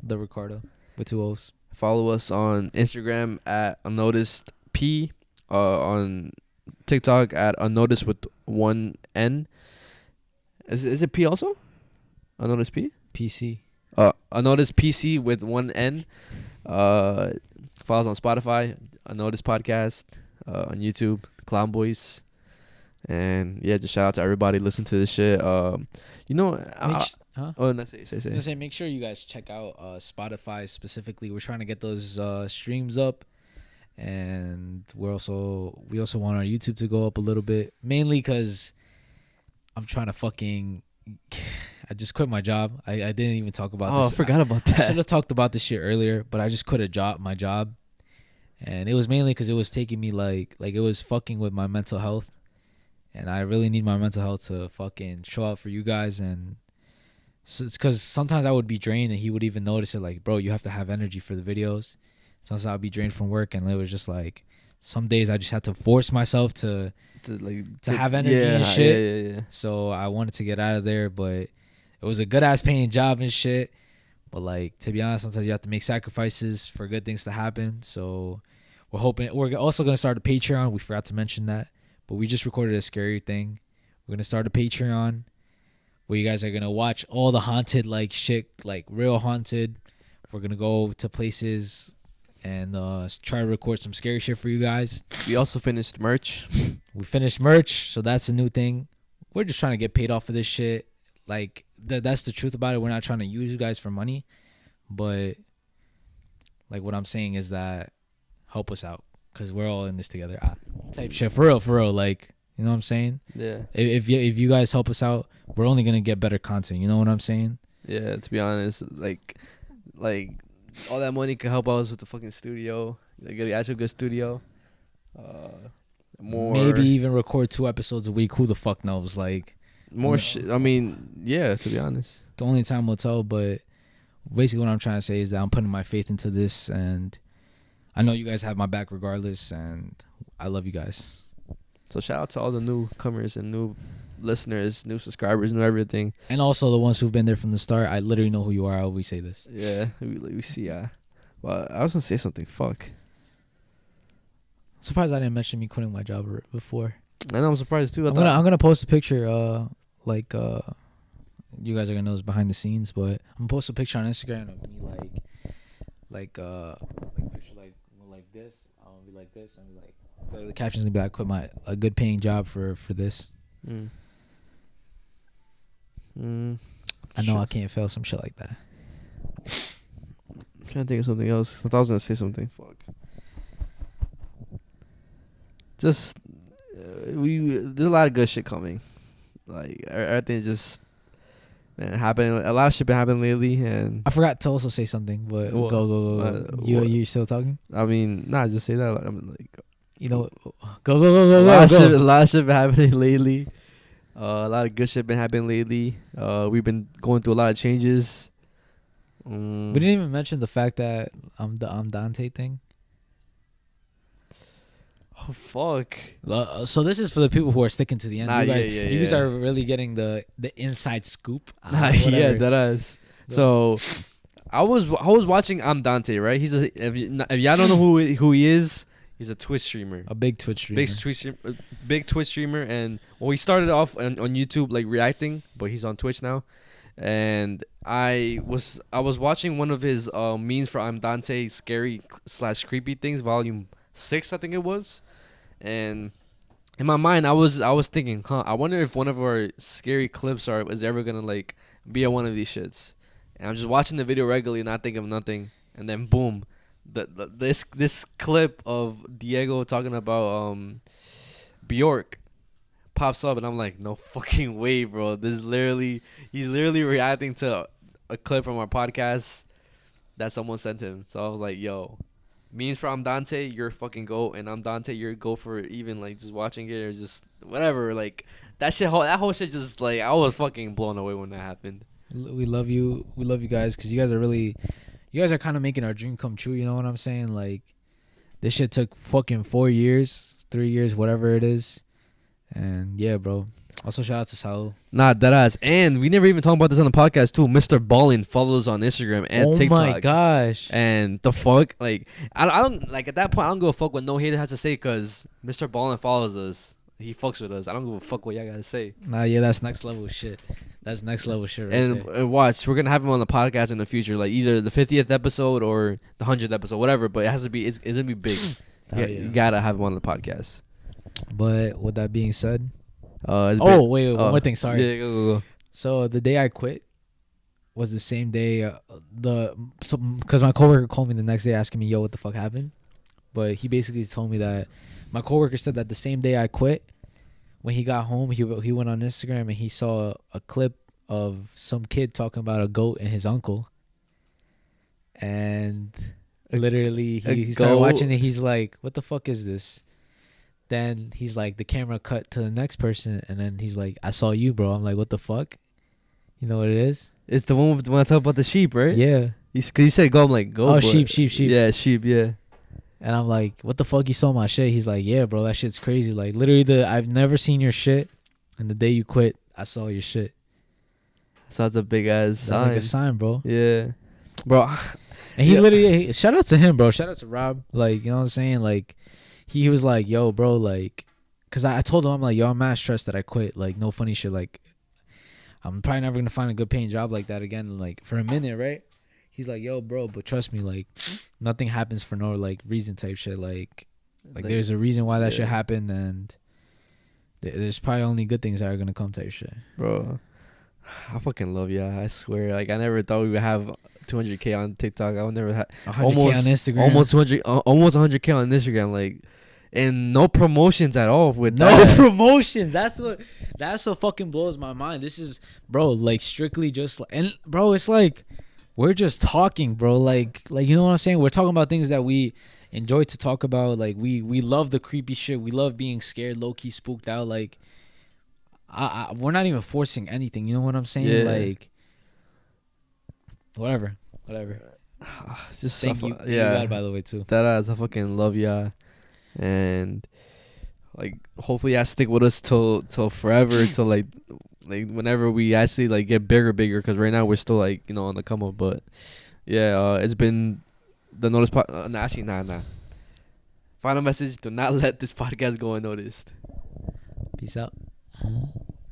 the Ricardo with 2 O's. Follow us on Instagram at Unnoticed P. On TikTok at Unnoticed with 1 N. Is it P also? Unnoticed P? PC. Unnoticed PC with 1 N. Follow us on Spotify, Unnoticed Podcast, on YouTube, Clown Boys. And yeah, just shout out to everybody listen to this shit. Say. Make sure you guys check out Spotify specifically. We're trying to get those streams up. And we also want our YouTube to go up a little bit, mainly because I'm trying to I just quit my job. I didn't even talk about this. I forgot about that. I should have talked about this shit earlier, but I just quit my job, and it was mainly because it was taking me like it was fucking with my mental health, and I really need my mental health to fucking show up for you guys. And so it's because sometimes I would be drained, and he would even notice it. Like, bro, you have to have energy for the videos. Sometimes I'd be drained from work, and it was just like some days I just had to force myself to have energy and shit. Yeah. So I wanted to get out of there, but it was a good ass paying job and shit. But like, to be honest, sometimes you have to make sacrifices for good things to happen. So we're also gonna start a Patreon. We forgot to mention that, but we just recorded a scary thing. We're gonna start a Patreon where you guys are gonna watch all the haunted like shit, like real haunted. We're gonna go to places and try to record some scary shit for you guys. We also finished merch. We finished merch, so that's a new thing. We're just trying to get paid off for this shit. Like, that's the truth about it. We're not trying to use you guys for money, but like what I'm saying is that help us out, because we're all in this together. Type shit. For real. Like, you know what I'm saying? Yeah. If you guys help us out, we're only going to get better content. You know what I'm saying? Yeah, to be honest, like all that money could help us with the fucking studio. Like, get an actual good studio. More, maybe even record 2 episodes a week. Who the fuck knows? Like, more shit. I mean, yeah, to be honest. The only time will tell, but basically what I'm trying to say is that I'm putting my faith into this, and I know you guys have my back regardless, and I love you guys. So shout out to all the newcomers and new listeners, new subscribers, new everything. And also the ones who've been there from the start. I literally know who you are. I always say this. Yeah, we see. Well, I was gonna say something. Fuck. Surprised I didn't mention me quitting my job before. I know, I'm surprised too. I'm gonna post a picture. You guys are gonna know it's behind the scenes, but I'm gonna post a picture on Instagram of me like picture like this. I'm gonna be like this. I'm like the caption's gonna be like, quit a good paying job for this. I know I can't fail some shit like that. Can't think of something else. I thought I was gonna say something. Fuck. Just there's a lot of good shit coming. Like everything just happening. A lot of shit been happening lately, and I forgot to also say something. But go. You still talking? I mean, just say that. I mean, like, you know, go. A lot of shit been happening lately. A lot of good shit been happening lately. We've been going through a lot of changes. We didn't even mention the fact that the ImDontai thing. Oh fuck! So this is for the people who are sticking to the end. You guys are really getting the inside scoop. Yeah, that is. So I was watching ImDontai, right? He's if y'all don't know who he is, he's a Twitch streamer. A big Twitch streamer. Big Twitch streamer, and he started off on YouTube like reacting, but he's on Twitch now. And I was watching one of his memes for ImDontai scary / creepy things, volume 6, I think it was. And in my mind, I was thinking, I wonder if one of our scary clips is ever gonna like be on one of these shits. And I'm just watching the video regularly, not thinking of nothing, and then boom, this clip of Diego talking about Bjork pops up, and I'm like, no fucking way, bro. He's literally reacting to a clip from our podcast that someone sent him. So I was like, yo. Means for ImDontai, you're fucking GOAT, and ImDontai, you're GOAT for even like just watching it or just whatever. Like that whole shit just like I was fucking blown away when that happened. We love you guys, because you guys are kind of making our dream come true. You know what I'm saying? Like, this shit took fucking 4 years, 3 years, whatever it is, and yeah, bro. Also, shout out to Saul. Nah, deadass. And we never even talked about this on the podcast too. MrBallen follows on Instagram and TikTok. Oh my gosh. And the fuck, like, I don't like at that point. I don't give a fuck what no hater has to say, because MrBallen follows us. He fucks with us. I don't give a fuck what y'all gotta say. Nah, yeah, that's next level shit. That's next level shit right there. And watch, we're gonna have him on the podcast in the future, like either the 50th episode or the 100th episode, whatever. But it has to be. It's gonna be big. You gotta have him on the podcast. But with that being said. Wait, one more thing. Sorry. Yeah, go. So the day I quit was the same day. Because my coworker called me the next day asking me, "Yo, what the fuck happened?" But he basically told me that my coworker said that the same day I quit, when he got home, he went on Instagram and he saw a clip of some kid talking about a goat and his uncle, and literally he started watching it. He's like, "What the fuck is this?" Then he's like, the camera cut to the next person, and then he's like, I saw you, bro. I'm like, what the fuck? You know what it is? It's the one when I talk about the sheep, right? Yeah. Cause you said go. I'm like go. Oh, for sheep. Yeah, sheep. Yeah. And I'm like, what the fuck? You saw my shit? He's like, yeah, bro. That shit's crazy. Like literally, I've never seen your shit, and the day you quit, I saw your shit. So that's a big ass sign. That's like a sign, bro. Yeah, bro. And he literally, shout out to him, bro. Shout out to Rob. Like, you know what I'm saying? Like, he was like, yo, bro, like, cause I told him, I'm like, yo, I'm mad stressed that I quit. Like, no funny shit. Like, I'm probably never gonna find a good paying job like that again. Like, for a minute, right? He's like, yo, bro, but trust me, like, nothing happens for no like reason type shit. Like there's a reason why that shit happened, and there's probably only good things that are gonna come type shit. Bro, I fucking love you. I swear. Like, I never thought we would have 200K on TikTok. I would never have 100K on Instagram. Almost 200, almost 100K on Instagram. Like, and no promotions at all with no that. promotions. That's what fucking blows my mind. This is, bro, like strictly just like, and bro, it's like we're just talking, bro. Like you know what I'm saying? We're talking about things that we enjoy to talk about. Like we love the creepy shit. We love being scared, low key spooked out. Like we're not even forcing anything. You know what I'm saying? Yeah. Like whatever. It's just Thank stuff. you. Yeah. You got it, by the way, too. That I fucking love ya, and like hopefully I stick with us till forever, till like whenever we actually like get bigger, because right now we're still like, you know, on the come up. But yeah, it's been the Noticed nah. Final message: do not let this podcast go unnoticed. Peace out.